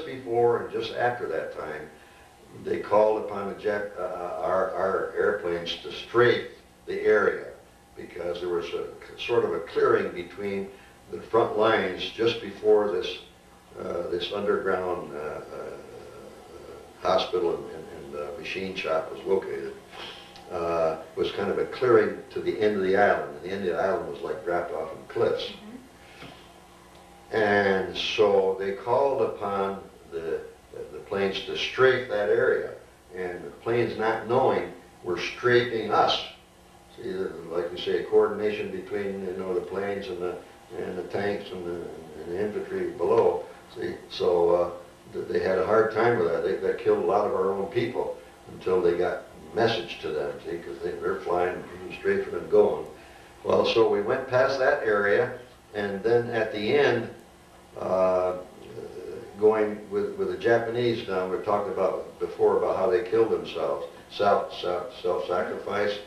before and just after that time, they called upon our airplanes to strafe the area because there was a sort of a clearing between the front lines just before this underground hospital and machine shop was located. Was kind of a clearing to the end of the island, and the end of the island was like wrapped off in cliffs. Mm-hmm. And so they called upon the planes to strafe that area, and the planes, not knowing, were strafing us. See, like you say, coordination between the planes and the tanks and the infantry below. See, so they had a hard time with that. That killed a lot of our own people until they got message to them. See, because they're flying straight from and going. Well, so we went past that area, and then at the end, going with the Japanese now, we talked about before about how they killed themselves, self-sacrifice.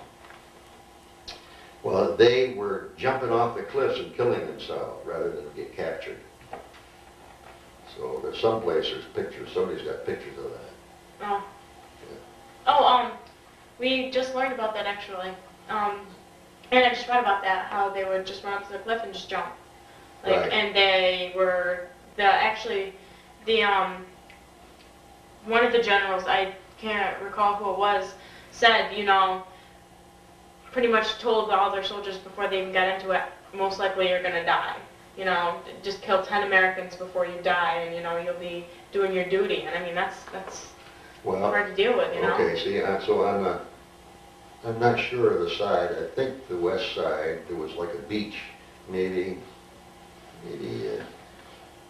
Well, they were jumping off the cliffs and killing themselves rather than get captured. So there's some place there's pictures. Somebody's got pictures of that. Oh. Yeah. We just learned about that actually. And I just read about that, how they would just run up to the cliff and just jump. Right. And they were one of the generals, I can't recall who it was, said, pretty much told all their soldiers before they even got into it, most likely you're gonna die. Just kill 10 Americans before you die, and you'll be doing your duty. And I mean, that's hard to deal with, Okay, see, so I'm not sure of the side. I think the west side, there was like a beach, maybe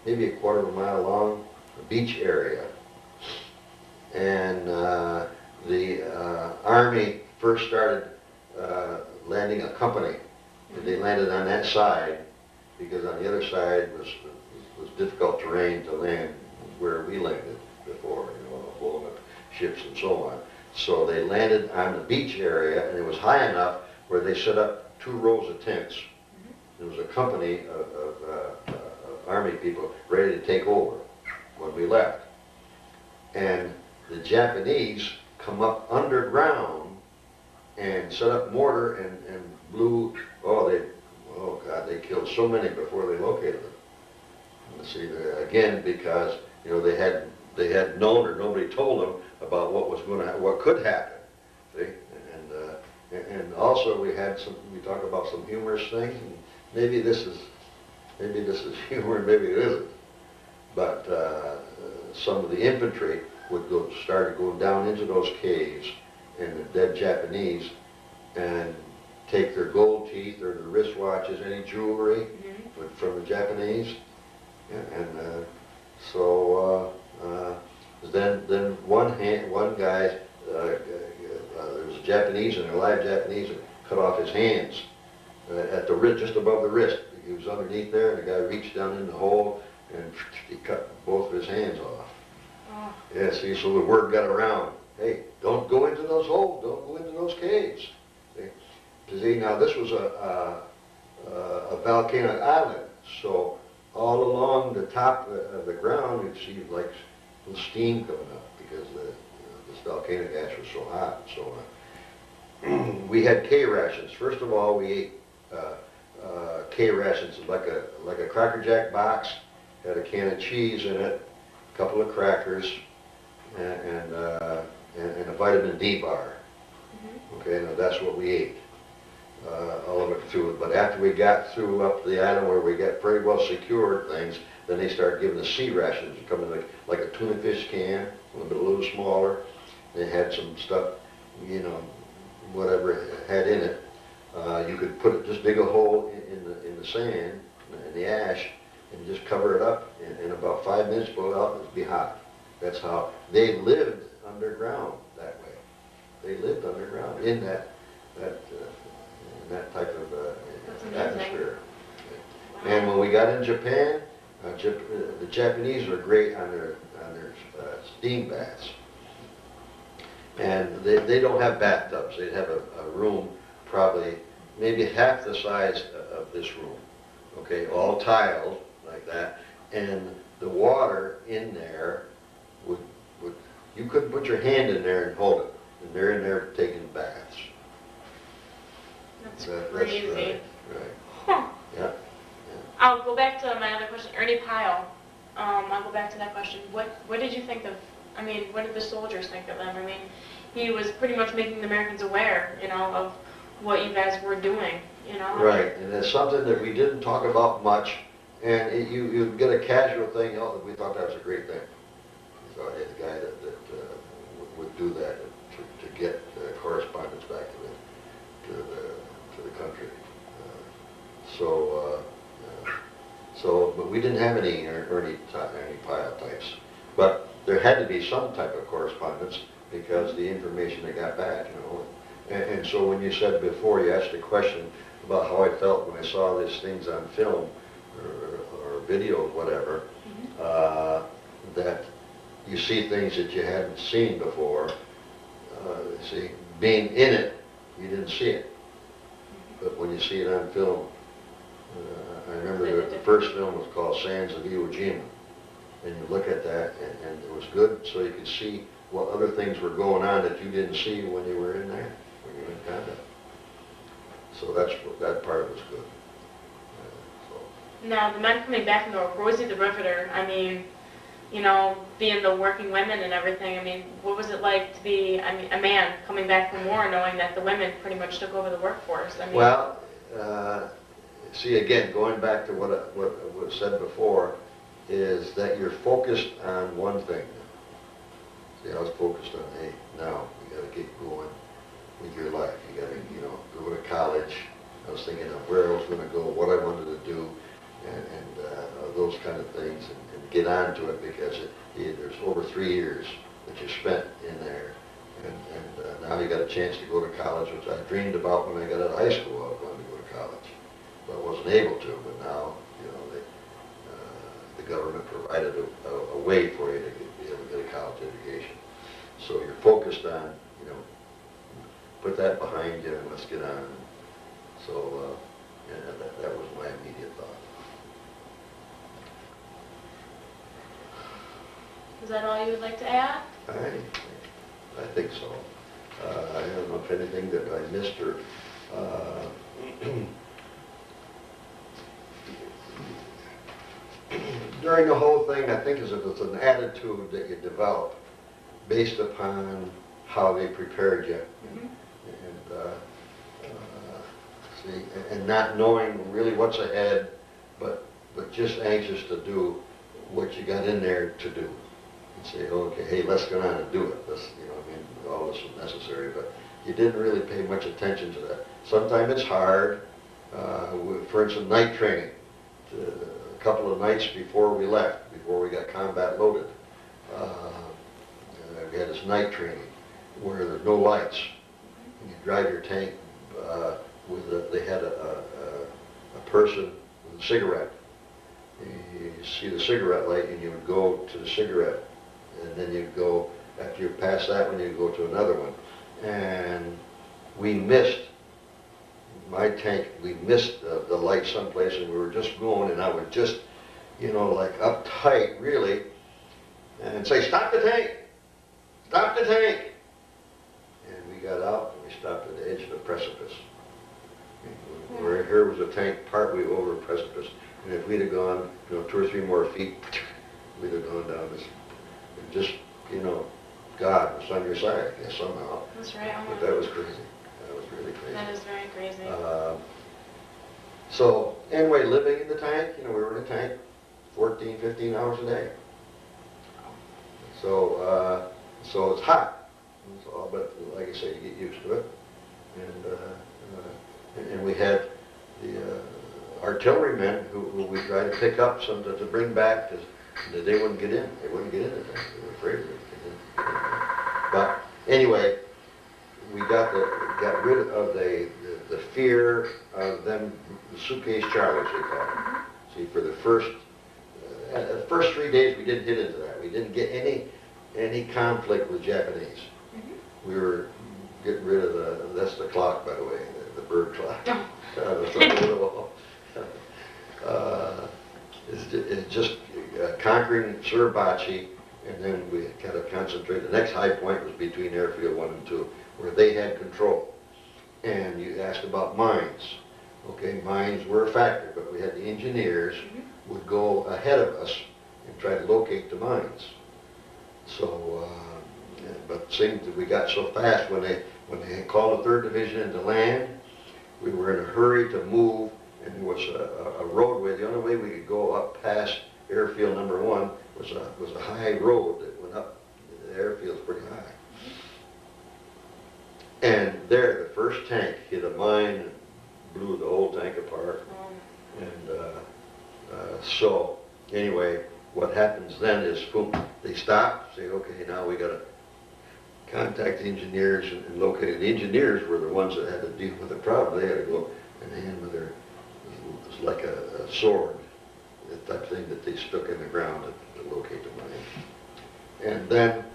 a quarter of a mile long, a beach area. And the Army first started landing a company. And they landed on that side because on the other side was difficult terrain to land where we landed before, blowing up ships and so on. So they landed on the beach area, and it was high enough where they set up 2 rows of tents. There was a company of Army people ready to take over when we left. And the Japanese come up underground and set up mortar and blew, oh God, they killed so many before they located them. And see, again, because, you know, they had known or nobody told them about what could happen. See? And also we talk about some humorous things, and maybe this is humor and maybe it isn't. But some of the infantry would started going down into those caves, and the dead Japanese, and take their gold teeth or their wristwatches, any jewelry from the Japanese, and so then one guy, there was a Japanese and a live Japanese, and cut off his hands at the wrist, just above the wrist. He was underneath there, and the guy reached down in the hole and he cut both of his hands off. Oh. Yeah, see, so the word got around. Hey, don't go into those holes. Don't go into those caves. See, now this was a volcanic island, so all along the top of the ground you'd see like little steam coming up because this volcanic ash was so hot and so on. We had K rations. First of all, we ate K rations, like a Cracker Jack box, had a can of cheese in it, a couple of crackers, and a vitamin D bar. Okay, now that's what we ate. All of it through it. But after we got through up the island where we got pretty well secured things, then they started giving us sea rations. You come in like a tuna fish can, a little smaller. They had some stuff, you know, whatever it had in it. You could just dig a hole in the sand, in the ash, and just cover it up. In about 5 minutes, blow it out, and it'd be hot. That's how they lived underground that way. They lived underground in that type of atmosphere. Wow. And when we got in Japan, the Japanese were great on their steam baths. And they don't have bathtubs. They have a room probably maybe half the size of this room, okay, all tiled like that. And the water in there you couldn't put your hand in there and hold it. And they're in there taking baths. That's crazy. That's right. Huh. Yeah. I'll go back to my other question. Ernie Pyle. I'll go back to that question. What did you think of? I mean, what did the soldiers think of them? I mean, he was pretty much making the Americans aware, you know, of what you guys were doing, you know. Right, and it's something that we didn't talk about much, and you get a casual thing. Oh, we thought that was a great thing. We thought, hey, the guy that would do that to get correspondence back to the country. But we didn't have any Ernie Pyle types. But there had to be some type of correspondence because the information they got back, you know. And so when you said before, you asked a question about how I felt when I saw these things on film or video or whatever, that you see things that you hadn't seen before. See, being in it, you didn't see it. But when you see it on film, I remember the first film was called Sands of Iwo Jima. And you look at that, and it was good so you could see what other things were going on that you didn't see when you were in there, when you were in combat. So that part was good. Now, the men coming back from the war, Rosie the Riveter, I mean, you know, being the working women and everything, I mean, what was it like to be, I mean, a man coming back from war knowing that the women pretty much took over the workforce? I mean, well, see, again, going back to what was said before, is that you're focused on one thing. See, I was focused on, hey, now you got to get going with your life. You got to, you know, go to college. I was thinking of where I was going to go, what I wanted to do, and those kind of things, and get on to it because there's over 3 years that you spent in there, and now you got a chance to go to college, which I dreamed about when I got out of high school. I was going to go to college, but I wasn't able to. But now, you know, the government provided a way for you to be able to get a college education. So you're focused on, put that behind you and let's get on. So that was my immediate thought. Is that all you would like to add? I think so. I don't know if anything that I missed or during the whole thing, I think it's an attitude that you develop based upon how they prepared you. Mm-hmm. And not knowing really what's ahead, but just anxious to do what you got in there to do. And say, okay, hey, let's go on and do it. All this was necessary, but you didn't really pay much attention to that. Sometimes it's hard. For instance, night training. A couple of nights before we left, before we got combat loaded, we had this night training where there's no lights. And you drive your tank they had a person with a cigarette. You see the cigarette light and you would go to the cigarette, and then you'd go, after you pass that one, you'd go to another one. And we missed, my tank, we missed the light someplace, and we were just going, and I would just, like uptight really, and say, stop the tank, stop the tank. And we got out and we stopped at the edge of the precipice. Right here was a tank partway over a precipice, and if we'd have gone, 2 or 3 more feet, we'd have gone down this. And just, God was on your side, I guess, somehow. That's right. But that was crazy. That was really crazy. That is very crazy. So anyway, living in the tank, we were in the tank 14, 15 hours a day. So it's hot. But like I say, you get used to it. And we had the artillerymen who we tried to pick up some to bring back because they wouldn't get in. They wouldn't get in the tank. They were afraid of it. But anyway, we got rid of the fear of them, the suitcase Charlies, we call them. See, for the first 3 days, we didn't get into that. We didn't get any conflict with Japanese. We were getting rid of that's the clock, by the way, the bird clock. It's just conquering Suribachi, and then we kind of concentrated. The next high point was between Airfield 1 and 2, where they had control. And you asked about mines. Okay, mines were a factor, but we had the engineers would go ahead of us and try to locate the mines. So, but it seemed that we got so fast when they had called the 3rd Division into land, we were in a hurry to move, and there was a roadway. The only way we could go up past Airfield number 1 was a high road that went up. The airfield's pretty high. And there, the first tank hit a mine and blew the whole tank apart. And so, anyway, what happens then is, boom, they stop, say, okay, now we got to contact the engineers and locate it. The engineers were the ones that had to deal with the problem. They had to go and hand with it was like a sword, that type of thing that they stuck in the ground to locate the mine. And then,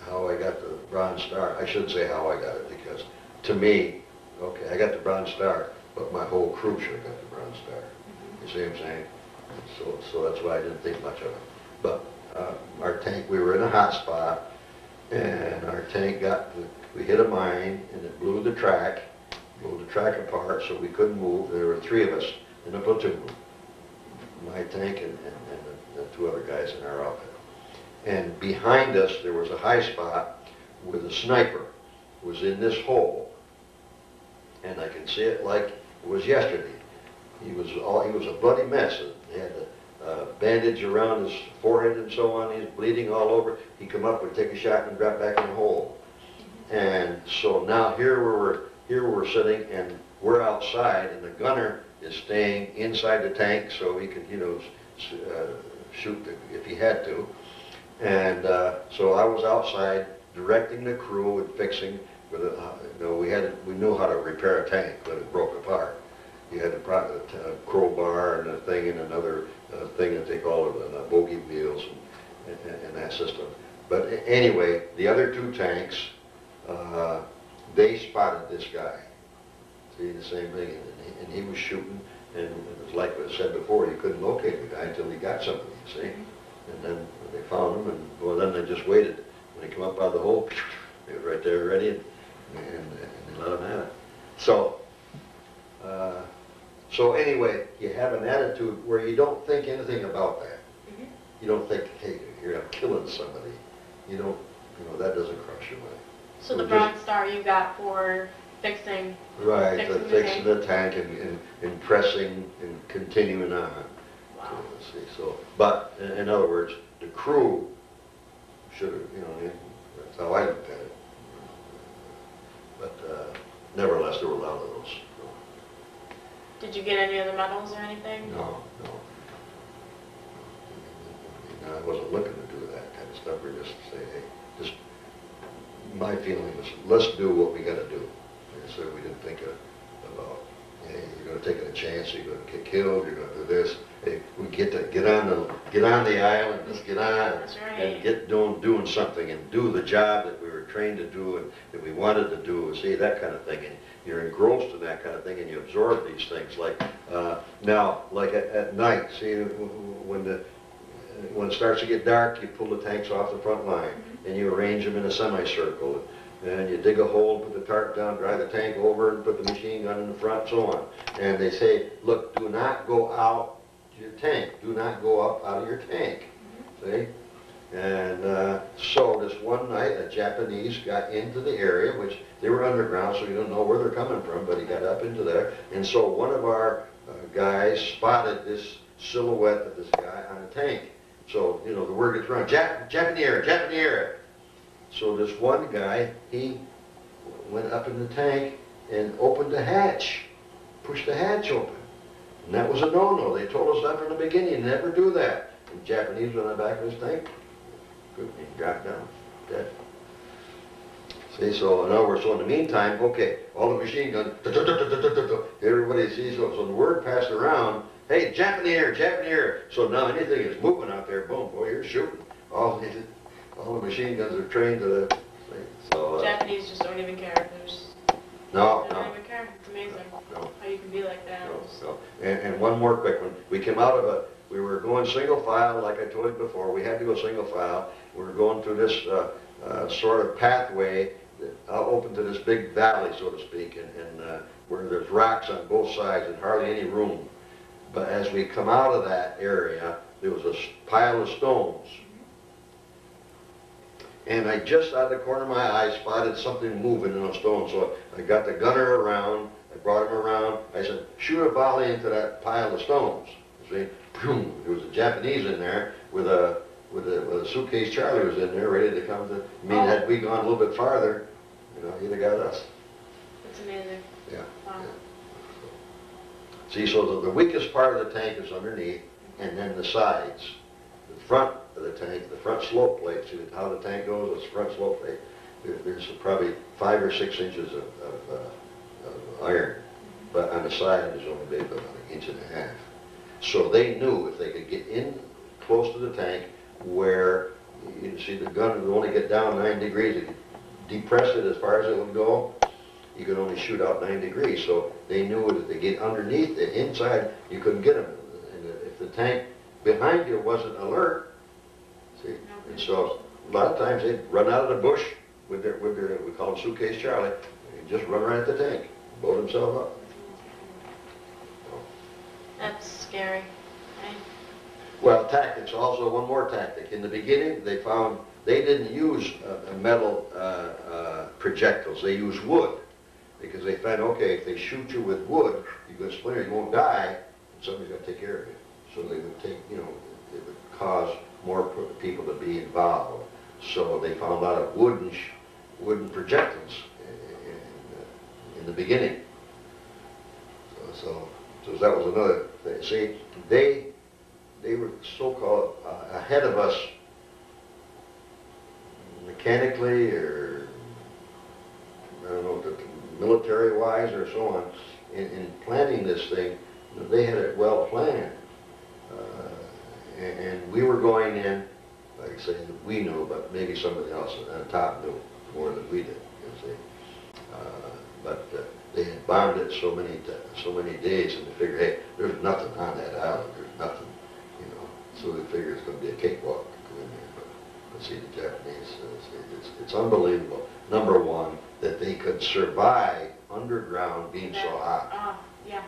how I got the Bronze Star, I shouldn't say how I got it, because to me, okay, I got the Bronze Star, but my whole crew should have got the Bronze Star. You see what I'm saying? So that's why I didn't think much of it. But our tank, we were in a hot spot, and our tank we hit a mine, and it blew the track apart, so we couldn't move. There were 3 of us in a platoon, my tank and the 2 other guys in our outfit. And behind us, there was a high spot where the sniper was in this hole, and I can see it like it was yesterday. He was a bloody mess. He had a bandage around his forehead and so on. He's bleeding all over. He'd come up, would take a shot, and drop back in the hole. And so now here we're sitting, and we're outside, and the gunner is staying inside the tank so he could, shoot if he had to. And so I was outside directing the crew and fixing. We knew how to repair a tank when it broke apart. You had a crowbar and a thing and another thing that they call it bogey wheels and that system. But anyway, the other two tanks, they spotted this guy. See, the same thing, and he was shooting, and it was like I said before, you couldn't locate the guy until he got something, you see? And then they found him, and well, then they just waited. When he came up out of the hole, they were right there ready, and they let him have it. So, so anyway, you have an attitude where you don't think anything about that. You don't think, hey, you're killing somebody. You don't, that doesn't cross your mind. So the Bronze Star you got for fixing, right, fixing the the tank and pressing and continuing on. Wow. So, see, so, but in other words, the crew should have, that's how I looked at it. But nevertheless, there were a lot of those. Did you get any of the medals or anything? No. I wasn't looking to do that kind of stuff. We're just say, hey, just my feeling was, let's do what we got to do. And so we didn't think about, hey, you're going to take a chance, you're going to get killed, you're going to do this. Hey, we get on the island, let's get on. That's right. And get doing something and do the job that we were trained to do and that we wanted to do. See, that kind of thing. And you're engrossed in that kind of thing, and you absorb these things. Like now, like at night, see, when it starts to get dark, you pull the tanks off the front line, and you arrange them in a semicircle. And you dig a hole, put the tarp down, drive the tank over, and put the machine gun in the front, so on. And they say, look, do not go out to your tank. Do not go up out of your tank. See? And so this one night, a Japanese got into the area, which they were underground, so you don't know where they're coming from, but he got up into there. And so one of our guys spotted this silhouette of this guy on a tank. So, the word gets around, Japanese. So this one guy, he went up in the tank and opened the hatch, pushed the hatch open. And that was a no-no. They told us that from the beginning, never do that. And the Japanese went on the back of his tank, he dropped down, dead. See, so in other words, so in the meantime, okay, all the machine guns, everybody sees, so the word passed around, hey, Japanese. So now anything is moving out there, boom, boy, you're shooting. All the machine guns are trained to the thing. So, Japanese just don't even care. They don't even care. It's amazing no, how you can be like that. no. And one more quick one. We came out of we were going single file, like I told you before. We had to go single file. We were going through this sort of pathway that open to this big valley, so to speak, and where there's rocks on both sides and hardly any room. But as we come out of that area, there was a pile of stones. And I just out of the corner of my eye spotted something moving in those stones. So I got the gunner around, I brought him around, I said, shoot a volley into that pile of stones. See, boom, there was a Japanese in there with a suitcase. Charlie was in there ready to come to, had we gone a little bit farther, he'd have got us. It's amazing. Yeah. Wow. Yeah. See, so the weakest part of the tank is underneath, and then the sides. The front of the tank, the front slope plate, see how the tank goes, it's front slope plate. There's probably 5 or 6 inches of iron, but on the side there's only maybe about 1.5 inches. So they knew if they could get in close to the tank where, you can see the gun would only get down 9 degrees, they could depress it as far as it would go, you could only shoot out 9 degrees. So they knew that if they get underneath the inside, you couldn't get them. And if the tank behind you wasn't alert, see, and so a lot of times they'd run out of the bush with their we call them suitcase Charlie, and just run right at the tank, blow themselves up. That's scary. Right? Well, tactics, also one more tactic. In the beginning, they found they didn't use metal projectiles, they used wood. Because they found, okay, if they shoot you with wood, you're going to splinter, you won't die, and somebody's got to take care of you. So they would take, it would cause more people to be involved. So they found a lot of wooden projectiles in the beginning. So that was another thing. See, they were so-called ahead of us mechanically, or I don't know, military-wise or so on, in planning this thing. They had it well planned. And we were going in like I say, we knew, but maybe somebody else on top knew more than we did, you see. They had bombed it so many days, and they figured, hey, there's nothing on that island, there's nothing, you know. So they figured it's going to be a cakewalk to go in there. But see, the Japanese, it's unbelievable. Number one, that they could survive underground being so hot. Oh, yeah.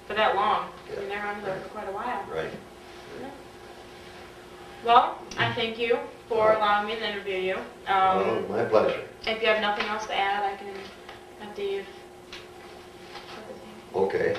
For that long. Yeah. I mean, they were under there for quite a while. Right. Yeah. Well, I thank you for allowing me to interview you. Well, my pleasure. If you have nothing else to add, I can have Dave. Okay.